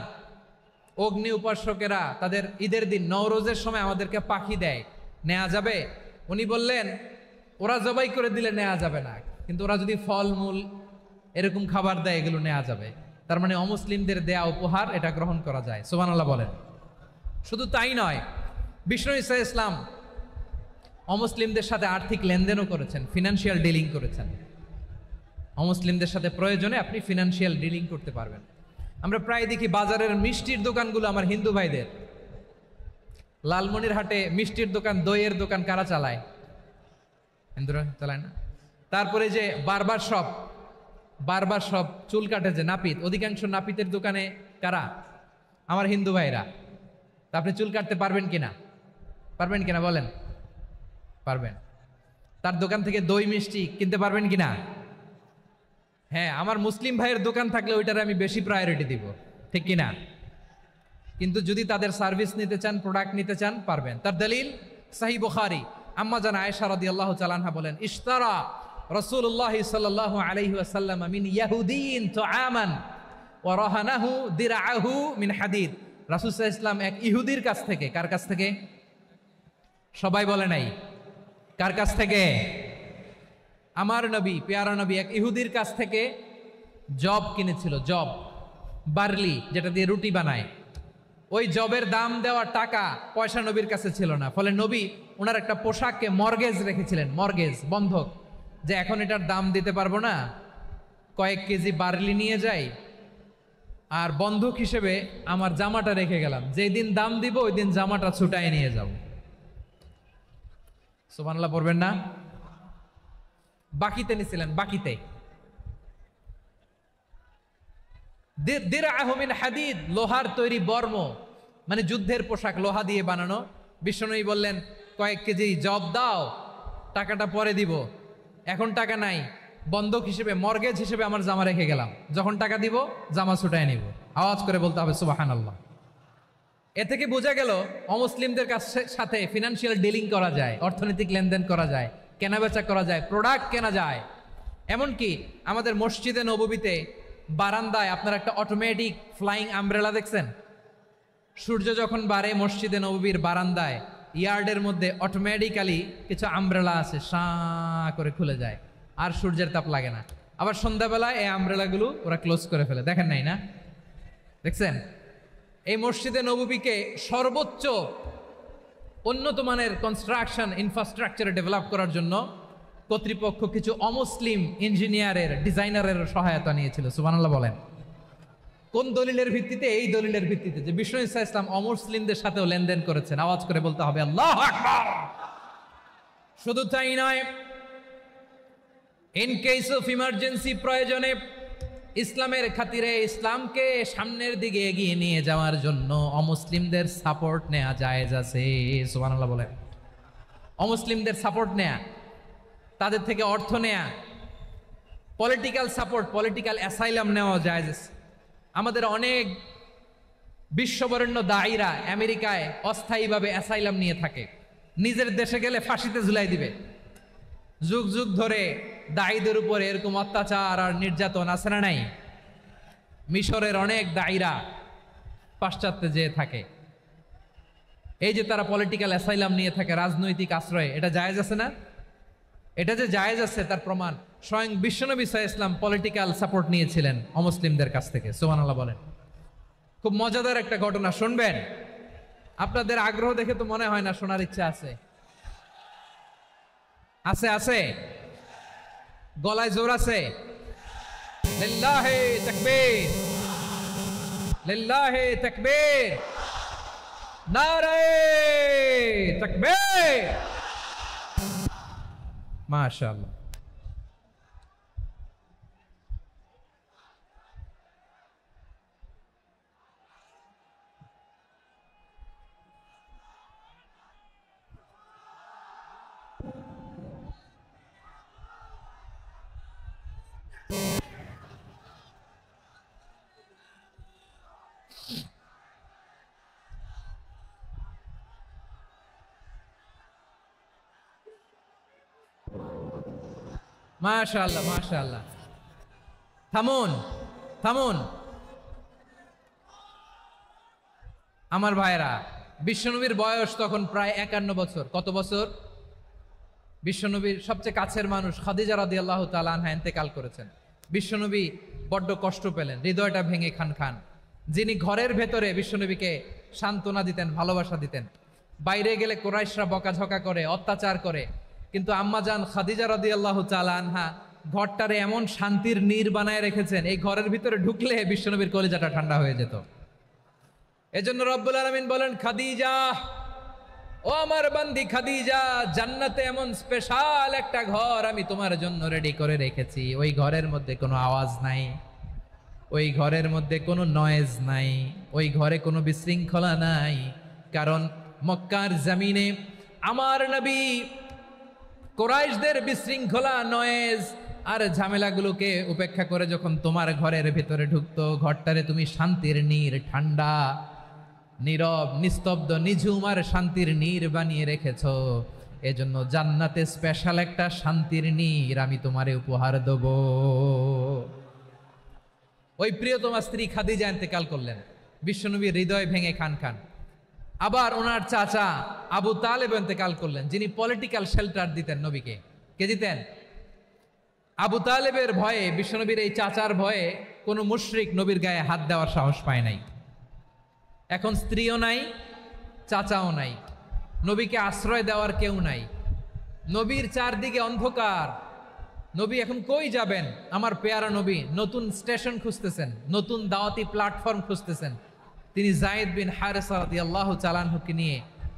অগ্নি উপাসকেরা তাদের ঈদের দিন নওরোজের সময় আমাদেরকে পাখি দেয়, নেওয়া যাবে? উনি বললেন, ওরা জবাই করে দিলে নেওয়া যাবে না, কিন্তু ওরা যদি ফলমূল এরকম খাবার দেয় এগুলো নেওয়া যাবে। তার মানে অমুসলিমদের দেয়া উপহার এটা গ্রহণ করা যায়। সুবহানাল্লাহ বলেন। শুধু তাই নয়, বিষ্ণু ঈসা ইসলাম অমুসলিমদের সাথে আর্থিক লেনদেনও করেছেন, ফিনান্সিয়াল ডিলিং করেছেন। অমুসলিমদের সাথে প্রয়োজনে আপনি ফিনান্সিয়াল ডিলিং করতে পারবেন। আমরা প্রায় দেখি বাজারের মিষ্টির দোকানগুলো আমার হিন্দু ভাইদের। লালমনিরহাটে মিষ্টির দোকান, দইয়ের দোকান কারা চালায়? হিন্দুরা চালায় না? তারপরে যে বারবার শপ, চুল কাটে যে নাপিত, অধিকাংশ নাপিতের দোকানে কারা? আমার হিন্দু ভাইরা। তা আপনি চুল কাটতে পারবেন কিনা? পারবেন কিনা বলেন? পারবেন। তার দোকান থেকে দই মিষ্টি কিনতে পারবেন কিনা? হ্যাঁ, আমার মুসলিম ভাইয়ের দোকান থাকলে ওইটারে আমি বেশি প্রায়োরিটি দিব, ঠিক কিনা? কিন্তু যদি তাদের সার্ভিস নিতে চান, প্রোডাক্ট নিতে চান, পারবেন। তার দলিল সহিহ বুখারী, আম্মা জান আয়েশা রাদিয়াল্লাহু তাআলা আনহা বলেন, ইশতারা রাসূলুল্লাহ সাল্লাল্লাহু আলাইহি ওয়াসাল্লাম মিন ইয়াহুদিয়িন তুআমান ওয়া রাহানাহু দিরআহু মিন হাদিদ। রাসূল সাল্লাল্লাহু আলাইহি ওয়াসাল্লাম এক ইহুদির কাছ থেকে, কার কাছ থেকে? সবাই বলে নাই কার কাছ থেকে? আমার নবী, পেয়ারা নবী এক ইহুদির কাছ থেকে জব কিনেছিল। জব, বার্লি, যেটা দিয়ে রুটি বানায়। ওই জবের দাম দেওয়ার টাকা পয়সা নবীর কাছে ছিল না। ফলে নবী ওনার একটা পোশাককে মর্গেজ রেখেছিলেন, মর্গেজ, বন্ধক, যে এখন এটার দাম দিতে পারবো না, কয়েক কেজি বার্লি নিয়ে যাই আর বন্ধক হিসেবে আমার জামাটা রেখে গেলাম, যেই দিন দাম দিব ওই দিন জামাটা ছুটায় নিয়ে যাব। সুবহানাল্লাহ পড়বেন না? বাকিতে নিছিলেন, বাকিতে। দিরআহু মিন হাদিদ, লোহার তৈরি বর্ম, মানে যুদ্ধের পোশাক, লোহা দিয়ে বানানো। বিশ্বনবী বললেন, কয়েক কেজি জব দাও, টাকাটা পরে দিব, এখন টাকা নাই, বন্ধক হিসেবে, মর্গেজ হিসেবে আমার জামা রেখে গেলাম, যখন টাকা দিব জামা ছুটায় নিব। আওয়াজ করে বলতে হবে সুবহানাল্লাহ। এ থেকে বোঝা গেল অমুসলিমদের সাথে ফিনান্সিয়াল ডিলিং করা যায়, অর্থনৈতিক লেনদেন করা যায়, কেনাবেচা করা যায়, প্রোডাক্ট কেনা যায়। এমনকি আমাদের মসজিদে নববীতে বারান্দায় আপনারা একটা অটোমেটিক ফ্লাইং আমব্রেলা দেখছেন? সূর্য যখন বাড়ে মসজিদে নববীর বারান্দায় ইয়ার্ডের মধ্যে অটোমেটিক্যালি কিছু আমব্রেলা আছে, সাঁ করে খুলে যায়, আর সূর্যের তাপ লাগে না। আবার সন্ধ্যাবেলায় এই আমব্রেলাগুলো ওরা ক্লোজ করে ফেলে, দেখেন নাই না? দেখছেন? এই মসজিদে নববীকে সর্বোচ্চ উন্নত মানের কনস্ট্রাকশন ইনফ্রাস্ট্রাকচারে ডেভেলপ করার জন্য কর্তৃপক্ষ কিছু অমুসলিম ইঞ্জিনিয়ারের, ডিজাইনারের সহায়তা নিয়েছিল। সুবহানাল্লাহ বলেন। কোন দলিলের ভিত্তিতে? এই দলিলের ভিত্তিতে যে বিষ্ণু ঈসা ইসলাম অমুসলিমদের সাথেও লেনদেন করেছেন। আওয়াজ করে বলতে হবে আল্লাহু আকবার। শুধু তাই নয়, ইন কেস অফ ইমার্জেন্সি, প্রয়োজনে ইসলামের খাতিরে ইসলামকে সামনের দিকে এগিয়ে নিয়ে যাওয়ার জন্য অমুসলিমদের সাপোর্ট নেওয়া জায়েজ আছে। সুবহানাল্লাহ বলেন। অমুসলিমদের সাপোর্ট নেয়া, তাদের থেকে অর্থ নেয়া, পলিটিক্যাল সাপোর্ট, পলিটিক্যাল অ্যাসাইলাম নেওয়া জায়েজ আছে। আমাদের অনেক বিশ্ববরেণ্য দায়ীরা আমেরিকায় অস্থায়ীভাবে অ্যাসাইলাম নিয়ে থাকে, নিজের দেশে গেলে ফাঁসিতে ঝুলাই দিবে। যুগ যুগ ধরে দায়ীদের উপরে এরকম অত্যাচার আর নির্যাতন আছে না নাই? মিশরের অনেক দায়ীরা পাশ্চাত্যে যেয়ে থাকে। এই যে তারা পলিটিক্যাল অ্যাসাইলাম নিয়ে থাকে, রাজনৈতিক আশ্রয়, এটা জায়েজ আছে না? এটা যে জায়েজ আছে তার প্রমাণ স্বয়ং বিশ্বনবী সাল্লাল্লাহু আলাইহি ওয়াসাল্লাম পলিটিক্যাল সাপোর্ট নিয়েছিলেন অমুসলিমদের কাছ থেকে। সুবহানাল্লাহ বলেন। খুব মজাদার একটা ঘটনা শুনবেন। আপনাদের আগ্রহ দেখে তো মনে হয় না শোনার ইচ্ছা আছে। আছে আছে, গলায় জোর আছে। লিল্লাহি তাকবীর, লিল্লাহি তাকবীর, নারে তাকবীর। মাশাআল্লাহ। মাশাআল্লাহ মাশাআল্লাহ। থামুন থামুন আমার ভাইরা। বিশ্বনবীর বয়স তখন প্রায় 51 বছর। কত বছর? বিশ্বনবীর সবচেয়ে কাছের মানুষ খাদিজা রাদিয়াল্লাহু তাআলা আনহা ইন্তেকাল করেছেন। বিশ্বনবী বড্ড কষ্ট পেলেন, হৃদয়টা ভেঙে খান খান। যিনি ঘরের ভেতরে বিশ্বনবীকে সান্ত্বনা দিতেন, ভালোবাসা দিতেন, বাইরে গেলে কুরাইশরা বকাঝকা করে, অত্যাচার করে, কিন্তু আম্মাজান খাদিজা রাদিয়াল্লাহু তাআলা আনহা ঘরটারে এমন শান্তির নীর বানায় রেখেছেন, এই ঘরের ভিতরে ঢুকলে বিশ্বনবীর কলিজাটা ঠান্ডা হয়ে যেত। এজন্য রব্বুল আলামিন বলেন, খাদিজা, ও আমার বান্দি খাদিজা, জান্নাতে এমন স্পেশাল একটা ঘর আমি তোমার জন্য রেডি করে রেখেছি। ওই ঘরের মধ্যে কোনো আওয়াজ নাই, ওই ঘরের মধ্যে কোনো নয়েজ নাই, ওই ঘরে কোনো বিশৃঙ্খলা নাই। কারণ মক্কার জমিনে আমার নবী কুরাইশদের বিশৃঙ্খলা, নয়েজ আর ঝামেলাগুলোকে উপেক্ষা করে যখন তোমার ঘরের ভিতরে ঢুকতো, ঘরটারে তুমি শান্তির নীর, ঠান্ডা, নীরব, নিস্তব্ধ, নিঝুম আর শান্তির নীর বানিয়ে রেখেছ। এজন্য জান্নাতে স্পেশাল একটা শান্তির নীর আমি তোমারে উপহার দেব। ওই প্রিয়তমা স্ত্রী খাদিজা ইন্তেকাল করলেন, বিশ্বনবীর হৃদয় ভেঙে খান খান। আবার ওনার চাচা আবু তালেব ইন্তেকাল করলেন, যিনি পলিটিক্যাল শেল্টার দিতেন নবীকে। কে দিতেন? আবু তালেবের ভয়ে, বিশ্বনবীর এই চাচার ভয়ে কোনো মুশরিক নবীর গায়ে হাত দেওয়ার সাহস পায় নাই। এখন স্ত্রীও নাই, চাচাও নাই, নবীকে আশ্রয় দেওয়ার কেউ নাই। নবীর চারদিকে অন্ধকার। নবী এখন কই যাবেন? আমার পেয়ারা নবী নতুন স্টেশন খুঁজতেছেন, নতুন দাওয়াতি প্ল্যাটফর্ম খুঁজতেছেন। তিনি যায়েদ বিন হারেসা রাদিয়াল্লাহু তাআলা আনহুকে নিয়ে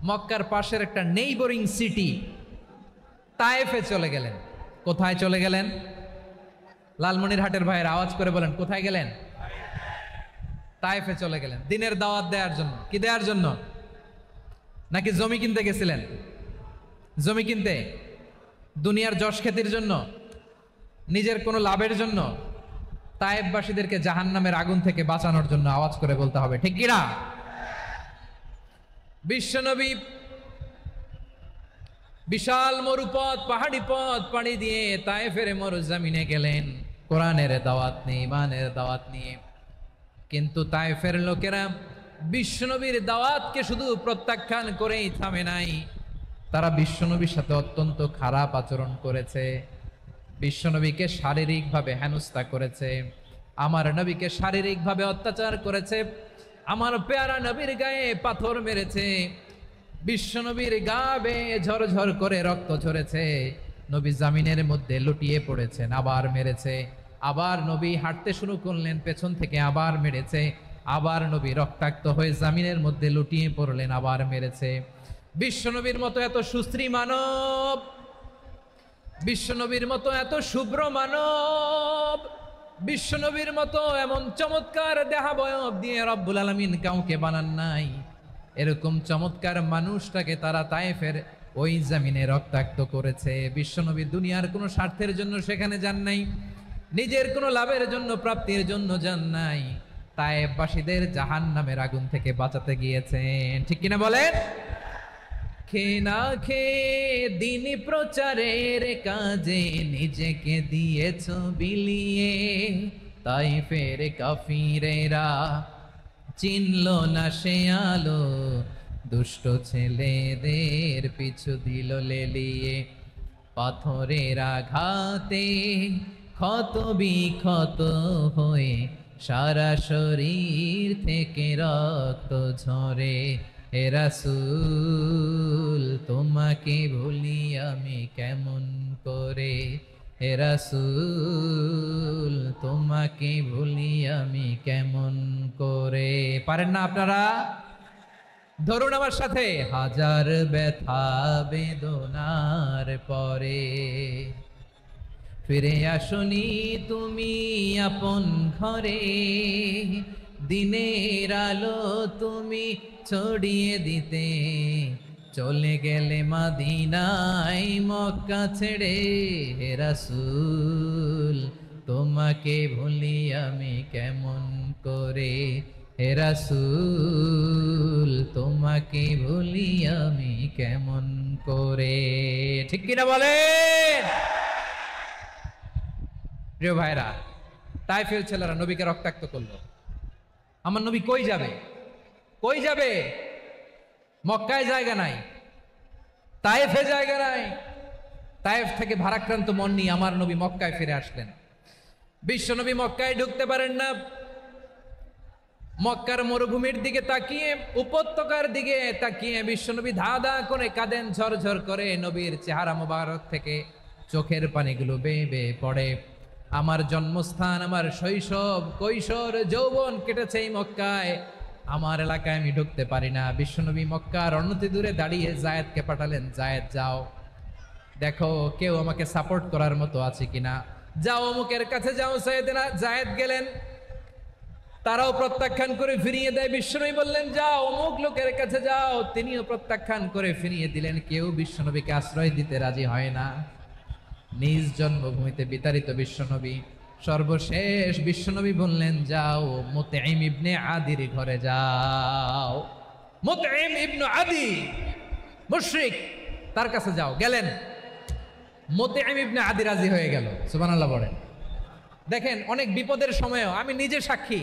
মক্কার পাশের একটা নেইবরিং সিটি তায়েফে চলে গেলেন। কোথায় চলে গেলেন? লালমনিরহাটের ভাইয়ের আওয়াজ করে বলেন, কোথায় গেলেন? তায়েফে চলে গেলেন দিনের দাওয়াত দেওয়ার জন্য। কি দেওয়ার জন্য? নাকি জমি কিনতে গেছিলেন? জমি কিনতে, দুনিয়ার যশ খ্যাতির জন্য, নিজের কোনো লাভের জন্য? তায়েফবাসীদেরকে জাহান্নামের আগুন থেকে বাঁচানোর জন্য। আওয়াজ করে বলতে হবে ঠিক কিনা? বিশ্বনবী বিশাল মরুপথ পাহাড়ি পথ পাড়ি দিয়ে তায়েফের মরুজমিনে গেলেন কোরআনের দাওয়াত নিয়ে, ইমানের দাওয়াত নিয়ে। কিন্তু তায়েফের লোকেরা বিশ্বনবীর দাওয়াতকে শুধু প্রত্যাখ্যান করেই থামে নাই, তারা বিশ্বনবীর সাথে অত্যন্ত খারাপ আচরণ করেছে। বিশ্বনবীকে শারীরিকভাবে হেনস্থা করেছে, আমার নবীকে শারীরিকভাবে অত্যাচার করেছে, আমার পেয়ারা নবীর গায়ে পাথর মেরেছে, বিশ্বনবীর গা বেয়ে ঝরঝর করে রক্ত ঝরেছে, নবী জামিনের মধ্যে লুটিয়ে পড়েছেন, আবার মেরেছে, আবার নবী হাঁটতে শুরু করলেন, পেছন থেকে আবার মেরেছে, আবার নবী রক্তাক্ত হয়ে জামিনের মধ্যে লুটিয়ে পড়লেন, আবার মেরেছে। বিশ্বনবীর মতো এত সুশ্রী মানব, বিশ্বনবীর মতো এত শুভ্র মানব, বিশ্বনবীর মতো এমন চমৎকার দেহাবয়ব দিয়ে রব্বুল আলামিন কাউকে বানান নাই। এরকম চমৎকার মানুষটাকে তারা তায়েফের ওই জামিনে রক্তাক্ত করেছে। বিশ্বনবী দুনিয়ার কোনো স্বার্থের জন্য সেখানে যান নাই, নিজের কোনো লাভের জন্য, প্রাপ্তির জন্য যান নাই, তায়েফবাসীদের জাহান্নামের আগুন থেকে বাঁচাতে গিয়েছেন। ঠিক কিনা বলেন? খেয়ে না খেয়ে দিন প্রচারের কাজে নিজেকে দিয়েছ বিলিয়ে, তায়েফের কাফিরেরা চিনল না সে আলো, দুষ্ট ছেলেদের পিছু দিল লেলিয়ে, পাথরের আঘাতে ক্ষত বিক্ষত হয়ে সারা শরীর থেকে রক্ত ঝরে। হে রাসূল তোমাকে ভুলি আমি কেমন করে, হে রাসূল তোমাকে ভুলি আমি কেমন করে। পারেন না আপনারা? ধরুন আমার সাথে, হাজার ব্যথা বেদনার পরে ফিরে আসনি তুমি আপন ঘরে, দিনের আলো তুমি ছড়িয়ে দিতে চলে গেলে মদিনায় মক্কা ছেড়ে। হে রাসূল তোমাকে ভুলি আমি কেমন করে, হে রাসূল তোমাকে ভুলি আমি কেমন করে। ঠিক কিনা বলেন? প্রিয় ভাইরা, তায়েফের ছেলেরা নবীকে রক্তাক্ত করলো। আমার নবী কই যাবে? কই যাবে? মক্কায় জায়গা নাই, তায়েফে জায়গা নাই। তায়েফ থেকে ভারাক্রান্ত মন নিয়ে আমার নবী মক্কায় ফিরে আসলেন। বিশ্ব নবী মক্কায় ঢুকতে পারেন না। মক্কার মরুভূমির দিকে তাকিয়ে, উপত্যকার দিকে তাকিয়ে বিশ্বনবী ধা ধা করে কাঁদেন, ঝরঝর করে নবীর চেহারা মোবারক থেকে চোখের পানিগুলো বেয়ে বেয়ে পড়ে। আমার জন্মস্থান, আমার শৈশব, কৈশোর, যৌবন কেটেছে এই মক্কায়, আমার এলাকায় আমি ঢুকতে পারি না। বিশ্বনবী মক্কার অনতি দূরে দাঁড়িয়ে জায়েদকে পাঠালেন, জায়েদ যাও দেখো কেউ আমাকে সাপোর্ট করার মতো আছে কিনা, যাও অমুকের কাছে যাও। জায়েদ গেলেন, তারাও প্রত্যাখ্যান করে ফিরিয়ে দেয়। বিশ্বনবী বললেন যাও অমুক লোকের কাছে যাও, তিনিও প্রত্যাখ্যান করে ফিরিয়ে দিলেন। কেউ বিশ্বনবীকে আশ্রয় দিতে রাজি হয় না। নিজ জন্মভূমিতে বিতাড়িত বিশ্বনবী, সর্বশেষ বিশ্বনবী বললেন যাও মুতঈম ইবনে আদির ঘরে যাও। মুতঈম ইবনে আদি মুশরিক, তার কাছে যাও। গেলেন, মুতঈম ইবনে আদি রাজি হয়ে গেল। সুবহানাল্লাহ বলেন। দেখেন, অনেক বিপদের সময়ও আমি নিজে সাক্ষী,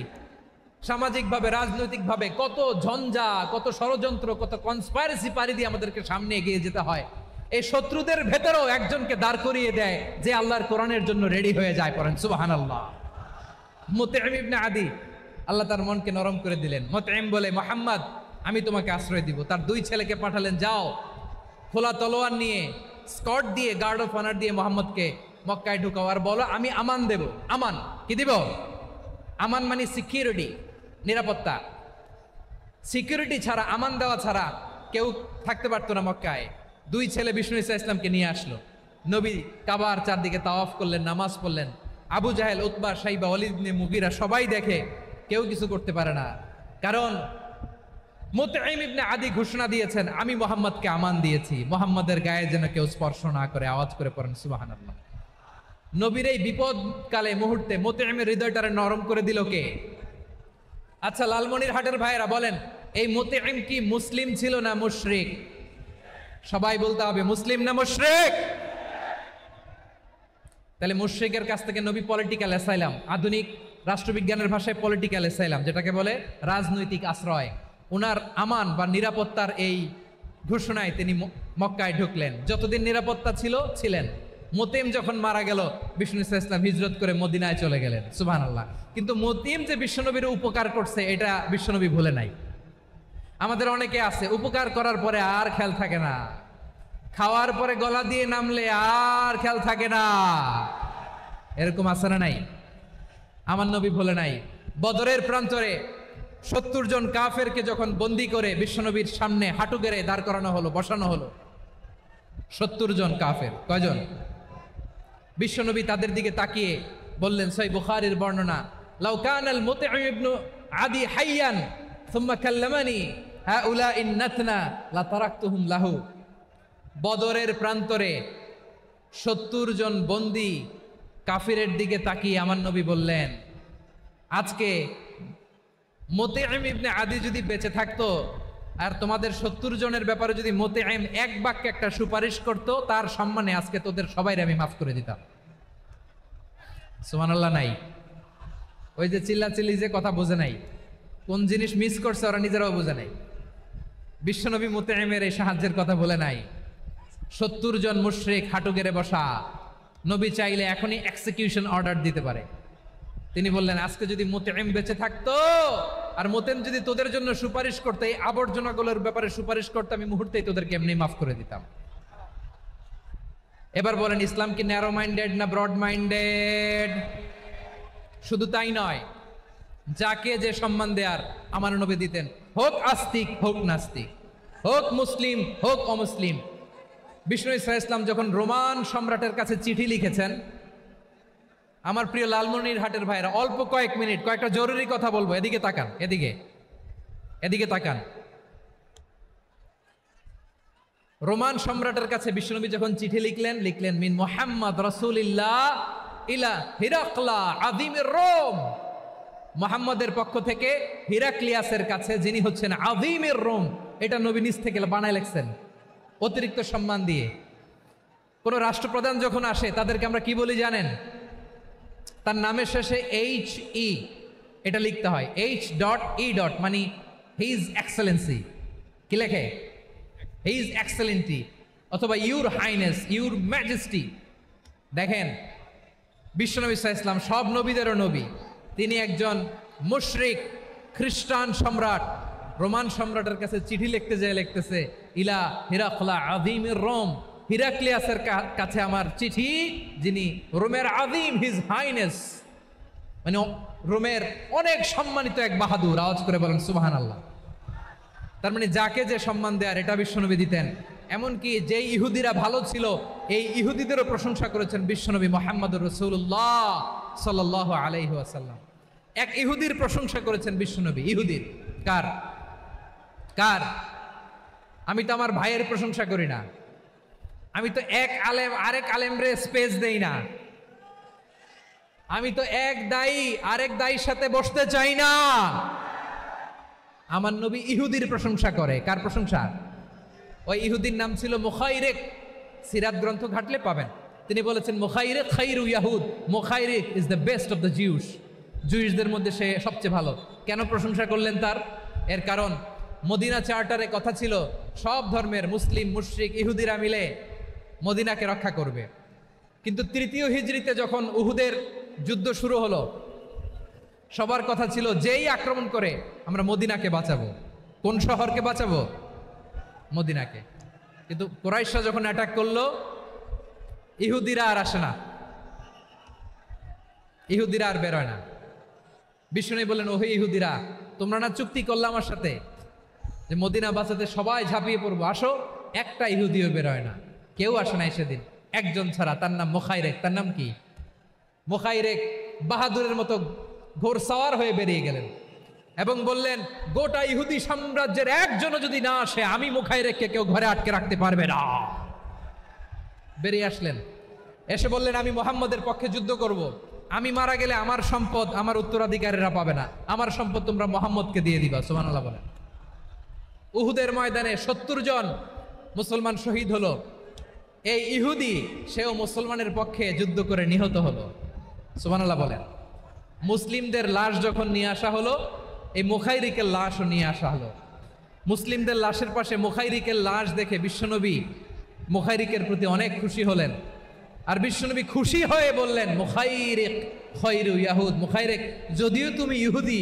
সামাজিকভাবে রাজনৈতিকভাবে কত ঝঞ্ঝা, কত ষড়যন্ত্র, কত কনস্পাইরেসি পাড়ি দিয়ে আমাদেরকে সামনে এগিয়ে যেতে হয়। এই শত্রুদের ভেতরেও একজনকে দাঁড় করিয়ে দেয় যে আল্লাহর কোরআনের জন্য রেডি হয়ে যায়। পড়েন সুবহানাল্লাহ। মুতঈম ইবনে আদি, আল্লাহ তার মনকে নরম করে দিলেন। মুতঈম বলে, মুহাম্মদ আমি তোমাকে আশ্রয় দিব। তার দুই ছেলেকে পাঠালেন, যাও খোলা তলোয়ার নিয়ে, স্কট দিয়ে, গার্ড অফ অনার দিয়ে মুহাম্মদকে মক্কায় ঢুকাও, আর বলো আমি আমান দেব। আমান কি দিব? আমান মানে সিকিউরিটি, নিরাপত্তা। সিকিউরিটি ছাড়া, আমান দেওয়া ছাড়া কেউ থাকতে পারতো না মক্কায়। দুই ছেলে বিষ্ণু ইসা ইসলামকে নিয়ে আসলো। নবী কাবার চারদিকে তাওয়াফ করলেন, নামাজ পড়লেন। আবু জাহেল, উতবা, শাইবা, ওয়ালিদ ইবনে মুগীরা সবাই দেখে, কেউ কিছু করতে পারে না। কারণ মুতঈম ইবনে আদি ঘোষণা দিয়েছেন, আমি মুহাম্মদকে আমান দিয়েছি, মুহাম্মদের গায়ে যেন কেউ স্পর্শ না করে। আওয়াজ করে পড়েন সুবহানাল্লাহ। নবীর এই বিপদকালে মুহূর্তে মুতঈমের হৃদয়টারে নরম করে দিল কে? আচ্ছা, লালমনিরহাটের ভাইয়েরা বলেন, এই মুতঈম কি মুসলিম ছিল না মুশরিক? সবাই বলতে হবে মুসলিম না মুশরিক। তাহলে মুশরিকের কাছ থেকে নবী পলিটিক্যাল অ্যাসাইলাম, আধুনিক রাষ্ট্রবিজ্ঞানের ভাষায় পলিটিক্যাল অ্যাসাইলাম, যেটাকে বলে রাজনৈতিক আশ্রয়, ওনার আমান বা নিরাপত্তার এই ঘোষণায় তিনি মক্কায় ঢুকলেন। যতদিন নিরাপত্তা ছিলেন। মুতঈম যখন মারা গেল, বিষ্ণু ইসলাম হিজরত করে মদিনায় চলে গেলেন। সুবহানাল্লাহ। কিন্তু মুতঈম যে বিশ্বনবীর উপকার করছে এটা বিশ্বনবী ভুলে নাই। আমাদের অনেকে আছে উপকার করার পরে আর খেয়াল থাকে না, খাওয়ার পরে গলা দিয়ে নামলে আর খেয়াল থাকে না, এরকম আছে না নাই? আমার নবী ভুলে নাই। বদরের প্রান্তরে 70 জন কাফেরকে যখন বন্দী করে বিশ্বনবীর সামনে হাঁটু গেড়ে দাঁড় করানো হলো, বসানো হলো, 70 জন কাফের। কয়জন? বিশ্বনবী তাদের দিকে তাকিয়ে বললেন, সহিহ বুখারীর বর্ণনা, লাউ কানাল মুতঈম ইবনু আদি হাইয়ান সুম্মা কাল্লামানি হাউলাইন নাতনা লা তারাকতুহুম লাহু। বদরের প্রান্তরে 70 জন বন্দী কাফিরের দিকে তাকিয়ে আমার নবী বললেন, আজকে মুতঈম ইবনে আদি যদি বেঁচে থাকতো আর তোমাদের 70 জনের ব্যাপারে যদি মুতঈম এক বাক্যে একটা সুপারিশ করত, তার সম্মানে আজকে তোদের সবাইকে আমি মাফ করে দিতাম। সুবহানাল্লাহ। নাই ওই যে চিল্লাচিল্লি যে কথা বোঝে নাই, কোন জিনিস মিস করছে ওরা নিজেরাও বোঝে নাই। বিশ্বনবী মুতঈমের এই সাহায্যের কথা বলে নাই। 70 জন মুশরিক হাঁটু গেড়ে বসা, নবী চাইলে এখনই এক্সিকিউশন অর্ডার দিতে পারে। তিনি বললেন, আজকে যদি মুতঈম বেঁচে থাকতো আর মুতঈম যদি তোদের জন্য সুপারিশ করতে, এই আবর্জনাগুলোর ব্যাপারে সুপারিশ করতে, আমি মুহূর্তেই তোদেরকে এমনি মাফ করে দিতাম। এবার বলেন, ইসলাম কি ন্যারো মাইন্ডেড না ব্রড মাইন্ডেড? শুধু তাই নয়, যাকে যে সম্মান দেয়ার আমার নবী দিতেন, হোক আস্তিক হোক নাস্তিক, হোক মুসলিম হোক অমুসলিম। বিষ্ণু ইসলাম যখন রোমান সম্রাটের কাছে চিঠি লিখেছেন, আমার প্রিয় লালমনিরহাটের ভাইরা, অল্প কয়েক মিনিট কয়েকটা জরুরি কথা বলবো, এদিকে তাকান, এদিকে তাকান। রোমান সম্রাটের কাছে বিশ্বনবী যখন চিঠি লিখলেন মিন মুহাম্মদ রাসূলিল্লাহ ইলা হিরাকলা আযীমির রোম। মুহাম্মদের পক্ষ থেকে হিরাক্লিয়াসের কাছে, যিনি হচ্ছেন আযীমির রোম। এটা নবী নিজ থেকে বানায় লিখছেন অতিরিক্ত সম্মান দিয়ে। কোন রাষ্ট্রপ্রধান যখন আসে তাদেরকে আমরা কি বলি জানেন? তার নামের শেষে HE এটা লিখতে হয়, H.E. মানে হিজ এক্সেলেন্সি। কি লেখে? হিজ এক্সেলেন্টি, অথবা ইউর হাইনেস, ইউর ম্যাজেস্টি। দেখেন, বিশ্বনবী সাল্লাল্লাহু আলাইহি ওয়াসাল্লাম সব নবীদেরও নবী। তিনি একজন মুশরিক খ্রিস্টান সম্রাট, রোমান সম্রাটের কাছে চিঠি লিখতে যেয়ে লিখতেছে, ইলা হিরাকলা আযীমির রোম, হিরাক্লিয়াসের কাছে আমার চিঠি, যিনি রোমের আযীম, হিজ হাইনেস, মানে রোমের অনেক সম্মানিত এক বাহাদুর। আওয়াজ করে বলেন সুবহানাল্লাহ। তার মানে যাকে যে সম্মান দেয়ার এটা বিশ্বনবী দিতেন। এমনকি যেই ইহুদিরা ভালো ছিল, এই ইহুদিদেরও প্রশংসা করেছেন বিশ্বনবী মুহাম্মদুর রাসূলুল্লাহ সাল্লাল্লাহু আলাইহি ওয়াসাল্লাম। এক ইহুদির প্রশংসা করেছেন বিশ্বনবী। ইহুদির কার? আমি তো আমার ভাইয়ের প্রশংসা করি না, আমি তো এক আলেম আরেক আলেমরে স্পেস দেই না, আমি তো এক দায়ী আরেক দায়ীর সাথে বসতে চাই না। আমার নবী ইহুদির প্রশংসা করে। কার প্রশংসা? ওই ইহুদির নাম ছিল মুখাইরিক। সিরাত গ্রন্থ ঘাটলে পাবেন। তিনি বলেছেন, মুখাইরিক খাইরু ইয়াহুদ, Mukhairiq is the best of the Jews. জুইশদের মধ্যে সে সবচেয়ে ভালো। কেন প্রশংসা করলেন তার? এর কারণ মদিনা চার্টারে কথা ছিল সব ধর্মের মুসলিম, মুশরিক, ইহুদিরা মিলে মদিনাকে রক্ষা করবে। কিন্তু 3য় হিজরিতে যখন উহুদের যুদ্ধ শুরু হলো, সবার কথা ছিল যেই আক্রমণ করে আমরা মদিনাকে বাঁচাবো। কোন শহরকে বাঁচাবো? মদিনাকে। কিন্তু কুরাইশরা যখন অ্যাটাক করলো, ইহুদিরা আর আসে না, ইহুদিরা আর বেরোয় না। বিষ্ণু বললেন, ওহে ইহুদিরা, তোমরা না চুক্তি করলে আমার সাথে যে মদিনা বাঁচাতে সবাই ঝাঁপিয়ে পড়বো, আসো। একটা ইহুদিও বেরোয় না, কেউ আসে নাই সেদিন, একজন ছাড়া। তার নাম মুখাইরেক। তার নাম কি? মুখাইরেক বাহাদুরের মতো ঘোড়সাওয়ার হয়ে বেরিয়ে গেলেন এবং বললেন, গোটা ইহুদি সাম্রাজ্যের একজনও যদি না আসে, আমি মুখাইরেককে কেউ ঘরে আটকে রাখতে পারবে না। বেরিয়ে আসলেন, এসে বললেন, আমি মুহাম্মদের পক্ষে যুদ্ধ করব। আমি মারা গেলে আমার সম্পদ আমার উত্তরাধিকারীরা পাবে না, আমার সম্পদ তোমরা মুহাম্মদকে দিয়ে দিবা। সুবহানাল্লাহ বলেন। উহুদের ময়দানে 70 জন মুসলমান শহীদ হলো। এই ইহুদি সেও মুসলমানের পক্ষে যুদ্ধ করে নিহত হলো। সুবহানাল্লাহ বলেন। মুসলিমদের লাশ যখন নিয়ে আসা হলো, এই মুখাইরিকের লাশও নিয়ে আসা হলো। মুসলিমদের লাশের পাশে মুখাইরিকের লাশ দেখে বিশ্বনবী মুখাইরিকের প্রতি অনেক খুশি হলেন। আর বিশ্বনবী খুশি হয়ে বললেন, মুখাইরিক খৈরু ইয়াহুদ, মুখাইরিক যদিও তুমি ইহুদি,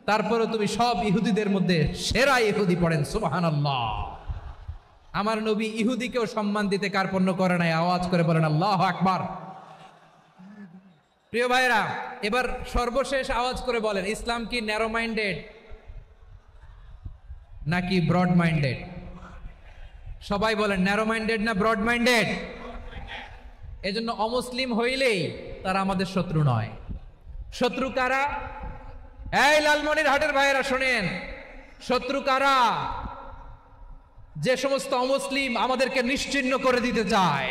তারপরে তুমি সব ইহুদিদের মধ্যে সেরা ইহুদি। পড়েন সুবহানাল্লাহ। আমার নবী ইহুদিকেও সম্মান দিতে কার্পণ্য করে নাই। আওয়াজ করে বলেন আল্লাহু আকবার। প্রিয় ভাইরা, এবার সর্বশেষ আওয়াজ করে বলেন, ইসলাম কি ন্যারো মাইন্ডেড নাকি ব্রড মাইন্ডেড? সবাই বলেন ন্যারো মাইন্ডেড না ব্রড মাইন্ডেড? এজন্য অমুসলিম হইলেই তারা আমাদের শত্রু নয়। শত্রু কারা? এই লালমনিরহাটের ভাইয়েরা শোনেন, শত্রু কারা? যে সমস্ত অমুসলিম আমাদেরকে নিশ্চিহ্ন করে দিতে চায়,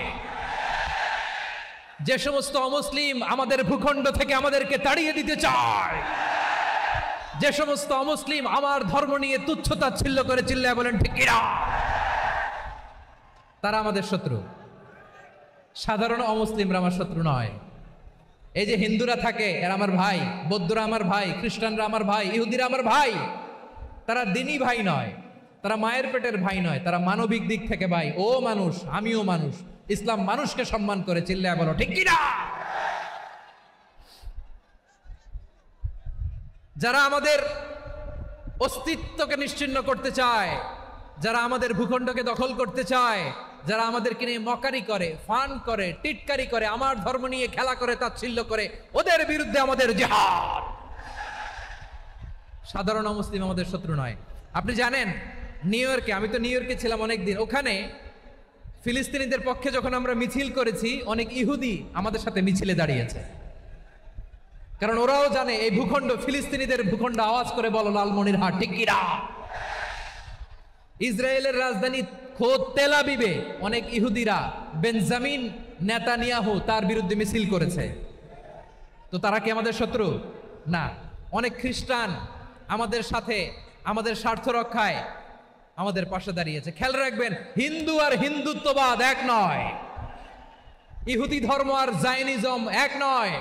যে সমস্ত অমুসলিম আমাদের ভূখণ্ড থেকে আমাদেরকে তাড়িয়ে দিতে চায়, যে সমস্ত অমুসলিম আমার ধর্ম নিয়ে তুচ্ছতাচ্ছিল্য করে চিল্লায় বলেন ঠিক কিনা, তারা আমাদের শত্রু। সাধারণ অমুসলিমরা আমার শত্রু নয়। এই যে হিন্দুরা থাকে এরা আমার ভাই, বৌদ্ধরা আমার ভাই, খ্রিস্টানরা আমার ভাই, ইহুদিরা আমার ভাই। তারা দিনই ভাই নয়, তারা মায়ের পেটের ভাই নয়, তারা মানবিক দিক থেকে ভাই। ও মানুষ, আমিও মানুষ। ইসলাম মানুষকে সম্মান করে, চিল্লায় বলো ঠিক কিনা। যারা আমাদের অস্তিত্বকে নিশ্চিহ্ন করতে চায়, যারা আমাদের ভূখণ্ডকে দখল করতে চায়, যারা আমাদেরকে নিয়ে মকারি করে, ফান করে, টিটকারি করে, আমার ধর্ম নিয়ে খেলা করে, তাচ্ছিল্য করে, ওদের বিরুদ্ধে আমাদের জিহাদ। সাধারণ মুসলিম আমাদের শত্রু নয়। আপনি জানেন নিউ ইয়র্কে, আমি তো নিউ ইয়র্কে ছিলাম অনেকদিন, ওখানে ফিলিস্তিনিদের পক্ষে যখন আমরা মিছিল করেছি, অনেক ইহুদি আমাদের সাথে মিছিলে দাঁড়িয়েছে। কারণ ওরাও জানে এই ভূখণ্ড ফিলিস্তিনিদের ভূখণ্ড। আওয়াজ করে বলো লালমনিরহাট ঠিক কিনা। ইসরায়েলের রাজধানী খোদ তেল আবিবে অনেক ইহুদিরা বেঞ্জামিন নেতানিয়াহু তার বিরুদ্ধে মিছিল করেছে। তো তারা কি আমাদের শত্রু? না। অনেক খ্রিস্টান আমাদের সাথে আমাদের স্বার্থ রক্ষায় আমাদের পাশে দাঁড়িয়েছে। খেয়াল রাখবেন, হিন্দু আর হিন্দুত্ববাদ এক নয়, ইহুদি ধর্ম আর জায়নিজম এক নয়।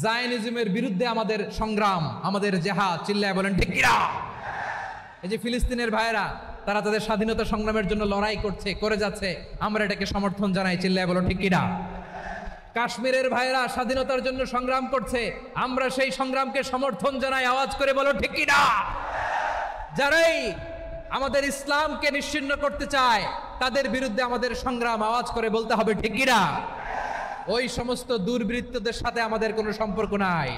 জায়নিজমের বিরুদ্ধে আমাদের সংগ্রাম, আমাদের জেহাদ, চিল্লায় বলেন ঠিক কিনা। এই যে ফিলিস্তিনের ভাইয়েরা, তারা তাদের স্বাধীনতা সংগ্রামের জন্য লড়াই করছে, করে যাচ্ছে, আমরা এটাকে সমর্থন জানাই, চিল্লায় বলো ঠিক কিনা। কাশ্মীরের ভাইয়েরা স্বাধীনতার জন্য সংগ্রাম করছে, আমরা সেই সংগ্রামকে সমর্থন জানাই, আওয়াজ করে বলো ঠিক কিনা। যারাই আমাদের ইসলামকে নিশ্চিহ্ন করতে চায় তাদের বিরুদ্ধে আমাদের সংগ্রাম, আওয়াজ করে বলতে হবে ঠিক কিনা। ওই সমস্ত দুর্বৃত্তদের সাথে আমাদের কোনো সম্পর্ক নাই।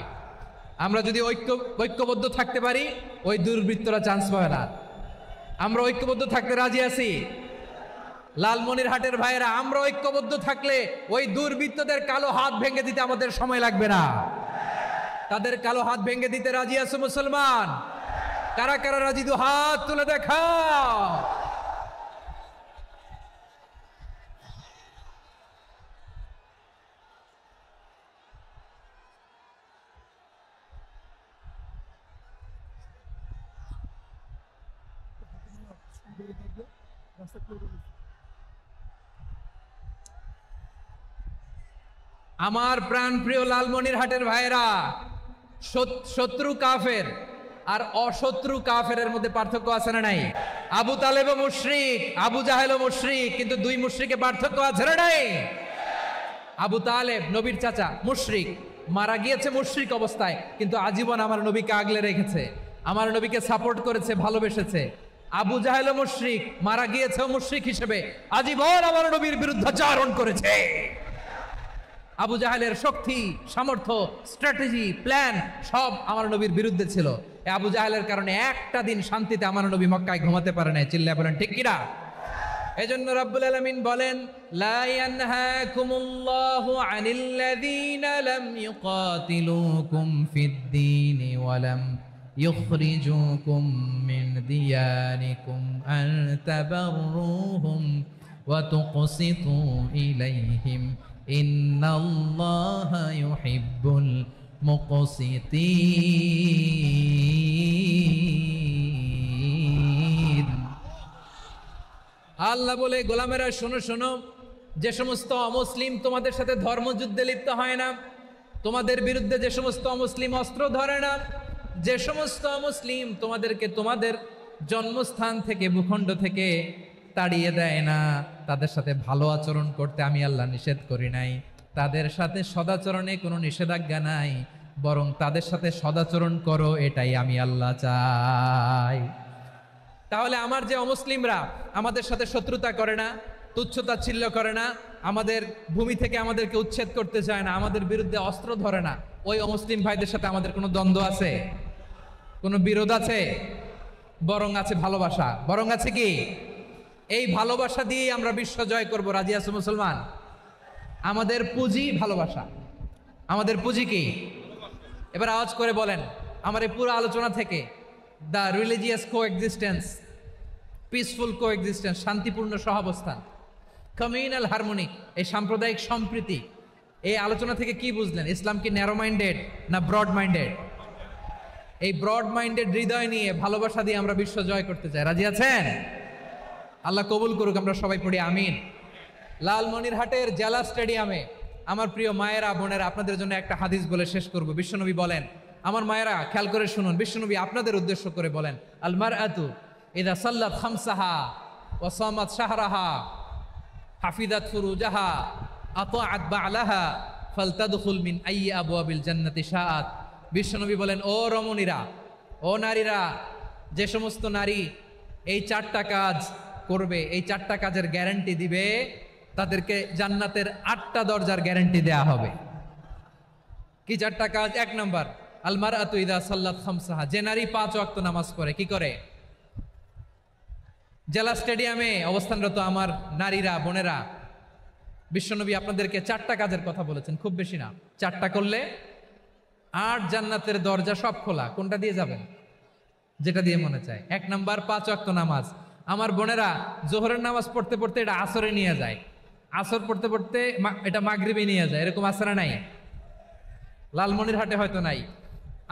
আমরা যদি ঐক্যবদ্ধ থাকতে পারি, ওই দুর্বৃত্তরা চান্স পাবে না। আমরা ঐক্যবদ্ধ থাকতে রাজি আছি। লালমনিরহাটের ভাইয়েরা, আমরা ঐক্যবদ্ধ থাকলে ওই দুর্বৃত্তদের কালো হাত ভেঙে দিতে আমাদের সময় লাগবে না। তাদের কালো হাত ভেঙে দিতে রাজি আছো মুসলমান? কারা কারা রাজি? দু হাত তুলে দেখাও। আমার প্রাণ প্রিয় লালমনিরহাটের ভাইয়েরা, শত্রু কাফের আর অশত্রু কাফেরের মধ্যে পার্থক্য আছে না নাই? আবু তালেবও মুশরিক, আবু জাহেলও মুশরিক, কিন্তু দুই মুশরিকে পার্থক্য আছে না নাই? আবু তালেব নবীর চাচা, মুশরিক, মারা গিয়েছে মুশরিক অবস্থায়, কিন্তু আজীবন আমার নবীকে আগলে রেখেছে, আমার নবীকে সাপোর্ট করেছে, ভালোবেসেছে। আবু জাহেলও মুশরিক, মারা গিয়েছে মুশরিক হিসেবে, আজীবন আমার নবীর বিরুদ্ধাচারণ করেছে। আবু জাহেলের শক্তি, সামর্থ্য, স্ট্র্যাটেজি, প্ল্যান সব আমার নবীর বিরুদ্ধে ছিল। আবু জাহেলের কারণে একটা দিন শান্তিতে আমার নবী মক্কায় ঘুমাতে পারে নাই, চিল্লায় বলেন ঠিক কিনা। এজন্য রব্বুল আলামিন বলেন, লা ইয়ানহাকুমুল্লাহু আনিল্লাযীনা লাম ইউকাতিলুকুম ফিদ-দীনি ওয়া লাম ইখরিজুকুম মিন দিয়ারিকুম আন তাবাররুহুম ওয়া তুকসিতু ইলাইহিম ইন্নাল্লাহা ইউহিব্বুল মুকসিতিন। আল্লাহ বলে, গোলামেরা শোনো শোনো, যে সমস্ত অমুসলিম তোমাদের সাথে ধর্মযুদ্ধে লিপ্ত হয় না, তোমাদের বিরুদ্ধে যে সমস্ত অমুসলিম অস্ত্র ধরে না, যে সমস্ত অমুসলিম তোমাদেরকে তোমাদের জন্মস্থান থেকে ভূখণ্ড থেকে তাড়িয়ে দেয় না, তাদের সাথে ভালো আচরণ করতে আমি আল্লাহ নিষেধ করি নাই। তাদের সাথে সদাচরণে কোনো নিষেধাজ্ঞা নাই, বরং তাদের সাথে সদাচরণ করো, এটাই আমি আল্লাহ চাই। তাহলে আমার যে অমুসলিমরা আমাদের সাথে শত্রুতা করে না, তুচ্ছতাচ্ছিল্য করে না, আমাদের ভূমি থেকে আমাদেরকে উচ্ছেদ করতে চায় না, আমাদের বিরুদ্ধে অস্ত্র ধরে না, ওই অমুসলিম ভাইদের সাথে আমাদের কোনো দ্বন্দ্ব আছে? কোনো বিরোধ আছে? বরং আছে ভালোবাসা। বরং আছে কি? এই ভালোবাসা দিয়েই আমরা বিশ্ব জয় করব। রাজি আছো মুসলমান? আমাদের পুঁজি ভালোবাসা। আমাদের পুঁজি কি? এবার আওয়াজ করে বলেন আমার এই পুরো আলোচনা থেকে, the religious coexistence, peaceful coexistence, শান্তিপূর্ণ সহাবস্থান, কমিউনাল হারমোনি, এই সাম্প্রদায়িক সম্প্রীতি, এই আলোচনা থেকে কি বুঝলেন? ইসলাম কি ন্যারো মাইন্ডেড না ব্রড মাইন্ডেড? এই ব্রড মাইন্ডেড হৃদয় নিয়ে, ভালোবাসা দিয়ে আমরা বিশ্ব জয় করতে চাই। রাজি আছেন? আল্লাহ কবুল করুক। আমরা সবাই পড়ি আমিন। লালমনিরহাটের জেলা স্টেডিয়ামে আমার প্রিয় মায়েরা, বোনেরা, আপনাদের জন্য একটা হাদিস বলে শেষ করব। বিশ্বনবী বলেন, আমার মায়েরা খেয়াল করে শুনুন, বিশ্বনবী আপনাদের উদ্দেশ্য করে বলেন, আল মারআতু ইযা সাল্লাত খামসাহা ওয়া সামাত শাহরাহা হাফিজাত ফুরুজাহা আতাআত বা'লাহা ফালতাদখুল মিন আইয়ি আবওয়াবিল জান্নাতি শাআত। বিশ্বনবী বলেন, ও রমণীরা, ও নারীরা, যে সমস্ত নারী এই 4টা কাজ করবে, এই 4টা কাজের গ্যারান্টি দিবে, তাদেরকে জান্নাতের 8টা দরজার গ্যারান্টি দেয়া হবে। কি 4টা কাজ? 1 নাম্বার, আল মারআতু ইযা সাল্লাত খামসাহা, যে নারী 5 ওয়াক্ত নামাজ পড়ে। কি করে? জেলা স্টেডিয়ামে অবস্থানরত আমার নারীরা, বোনেরা, বিশ্বনবী আপনাদেরকে 4টা কাজের কথা বলেছেন, খুব বেশি না। 4টা করলে 8 জান্নাতের দরজা সব খোলা। কোনটা দিয়ে যাবেন? যেটা দিয়ে মনে চায়। 1 নাম্বার 5 ওয়াক্ত নামাজ। আমার বোনেরা জোহরের নামাজ পড়তে পড়তে এটা আসরে নিয়ে যায়, আসর পড়তে পড়তে এটা মাগরিবে নিয়ে যায়। এরকম আসরে নাই? লালমনিরহাটে হয়তো নাই।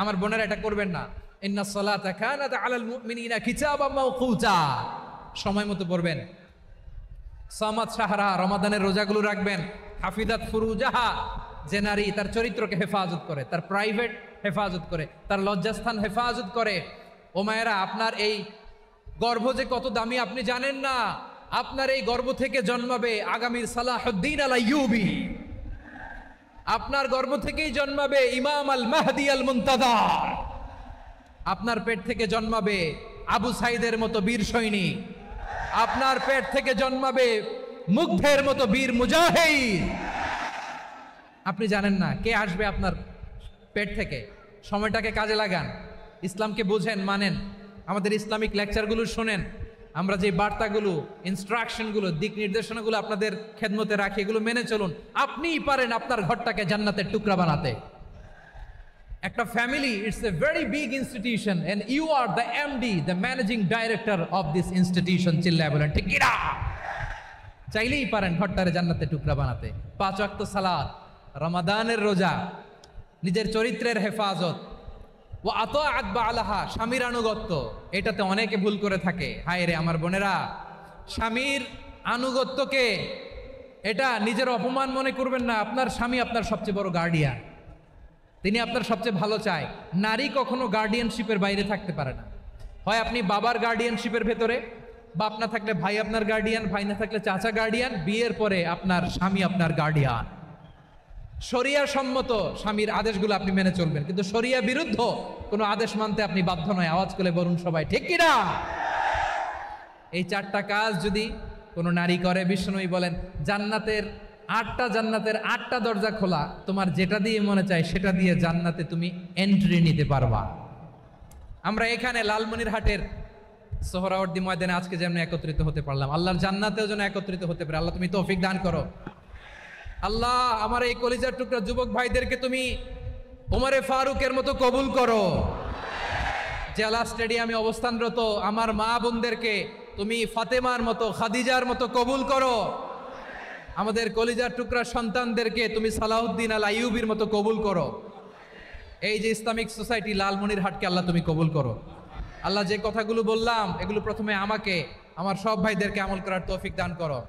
আমার বোনেরা এটা করবেন না। ইন্নাস সালাতা কানাত আলাল মুমিনিনা কিতাবাম মাওকুতা, সময় মতো পড়বেন। সামাত শাহরা, রমাদানের রোজাগুলো রাখবেন। হাফিজাত ফুরুজাহা, যে নারী তার চরিত্রকে হেফাজত করে, তার প্রাইভেট হেফাজত করে, তার লজ্জাস্থান হেফাজত করে। ও মায়েরা, আপনার এই গর্ভ যে কত দামি আপনি জানেন না। আপনার এই গর্ভ থেকে জন্মাবে আগামীর সালাহুদ্দিন আল আইয়ুবী। আপনার গর্ভ থেকেই জন্মাবে ইমাম আল মাহদি আল মুনতাজার। আপনার পেট থেকে জন্মাবে আবু সাইদের মতো বীর সৈনিক। আপনার পেট থেকে জন্মাবে মুগ্ধের মতো বীর মুজাহিদ। আপনি জানেন না কে আসবে আপনার পেট থেকে। সময়টাকে কাজে লাগান, ইসলামকে বুঝেন, মানেন, আমাদের ইসলামিক লেকচারগুলো শোনেন। আমরা যে বার্তাগুলো, ইনস্ট্রাকশনগুলো, দিক নির্দেশনাগুলো আপনাদের খেদমতে রাখি, এগুলো মেনে চলুন। আপনিই পারেন আপনার ঘরটাকে জান্নাতের টুকরা বানাতে। একটা family, it's a very big institution and you are the MD, the managing director of this institution. চিল্লায় বলেন ঠিক কিনা? চাইলেই পারেন ঘরটারে জান্নাতের টুকরা বানাতে। 5 ওয়াক্ত সালাত, রমাদানের রোজা, নিজের চরিত্রের হেফাজত, ও আতাআত বা'লাহা, স্বামীর আনুগত্য। এটাতে অনেকে ভুল করে থাকে। হায় রে আমার বোনেরা, স্বামীর আনুগত্যকে এটা নিজের অপমান মনে করবেন না। আপনার স্বামী আপনার সবচেয়ে বড় গার্ডিয়ান, তিনি আপনার সবচেয়ে ভালো চায়। নারী কখনো গার্ডিয়ানশিপের বাইরে থাকতে পারে না। হয় আপনি বাবার গার্ডিয়ানশিপের ভেতরে, বাপ না থাকলে ভাই আপনার গার্ডিয়ান, ভাই না থাকলে চাচা গার্ডিয়ান, বিয়ের পরে আপনার স্বামী আপনার গার্ডিয়ান। শরিয়া সম্মত স্বামীর আদেশগুলো আপনি মেনে চলবেন, কিন্তু শরিয়া বিরুদ্ধ কোনো আদেশ মানতে আপনি বাধ্য নয়। আওয়াজ করে বলুন সবাই ঠিক কিনা? এই 4টা কাজ যদি কোনো নারী করে, বিশ্বনবী বলেন জান্নাতের 8টা দরজা খোলা। তোমার যেটা দিয়ে মনে চায় সেটা দিয়ে জান্নাতে তুমি এন্ট্রি নিতে পারবা। আমরা এখানে লালমনিরহাটের সোহরাওয়ার্দী ময়দানে আজকে যেমন একত্রিত হতে পারলাম, আল্লাহর জান্নাতেও যেন একত্রিত হতে পারে। আল্লাহ তুমি তৌফিক দান করো। আল্লাহ আমার এই কলিজার টুকরা যুবক ভাইদেরকে তুমি ওমরে ফারুকের মতো কবুল করো। জেলা স্টেডিয়ামে অবস্থানরত আমার মা বোনদেরকে তুমি ফাতেমার মতো, খাদিজার মতো কবুল করো। আমাদের কলিজার টুকরা সন্তানদেরকে তুমি সালাউদ্দিন আল আইয়ুবীর মতো কবুল করো। এই যে ইসলামিক সোসাইটি লালমনিরহাটকে আল্লাহ তুমি কবুল করো। আল্লাহ যে কথাগুলো বললাম এগুলো প্রথমে আমাকে, আমার সব ভাইদেরকে আমল করার তৌফিক দান করো।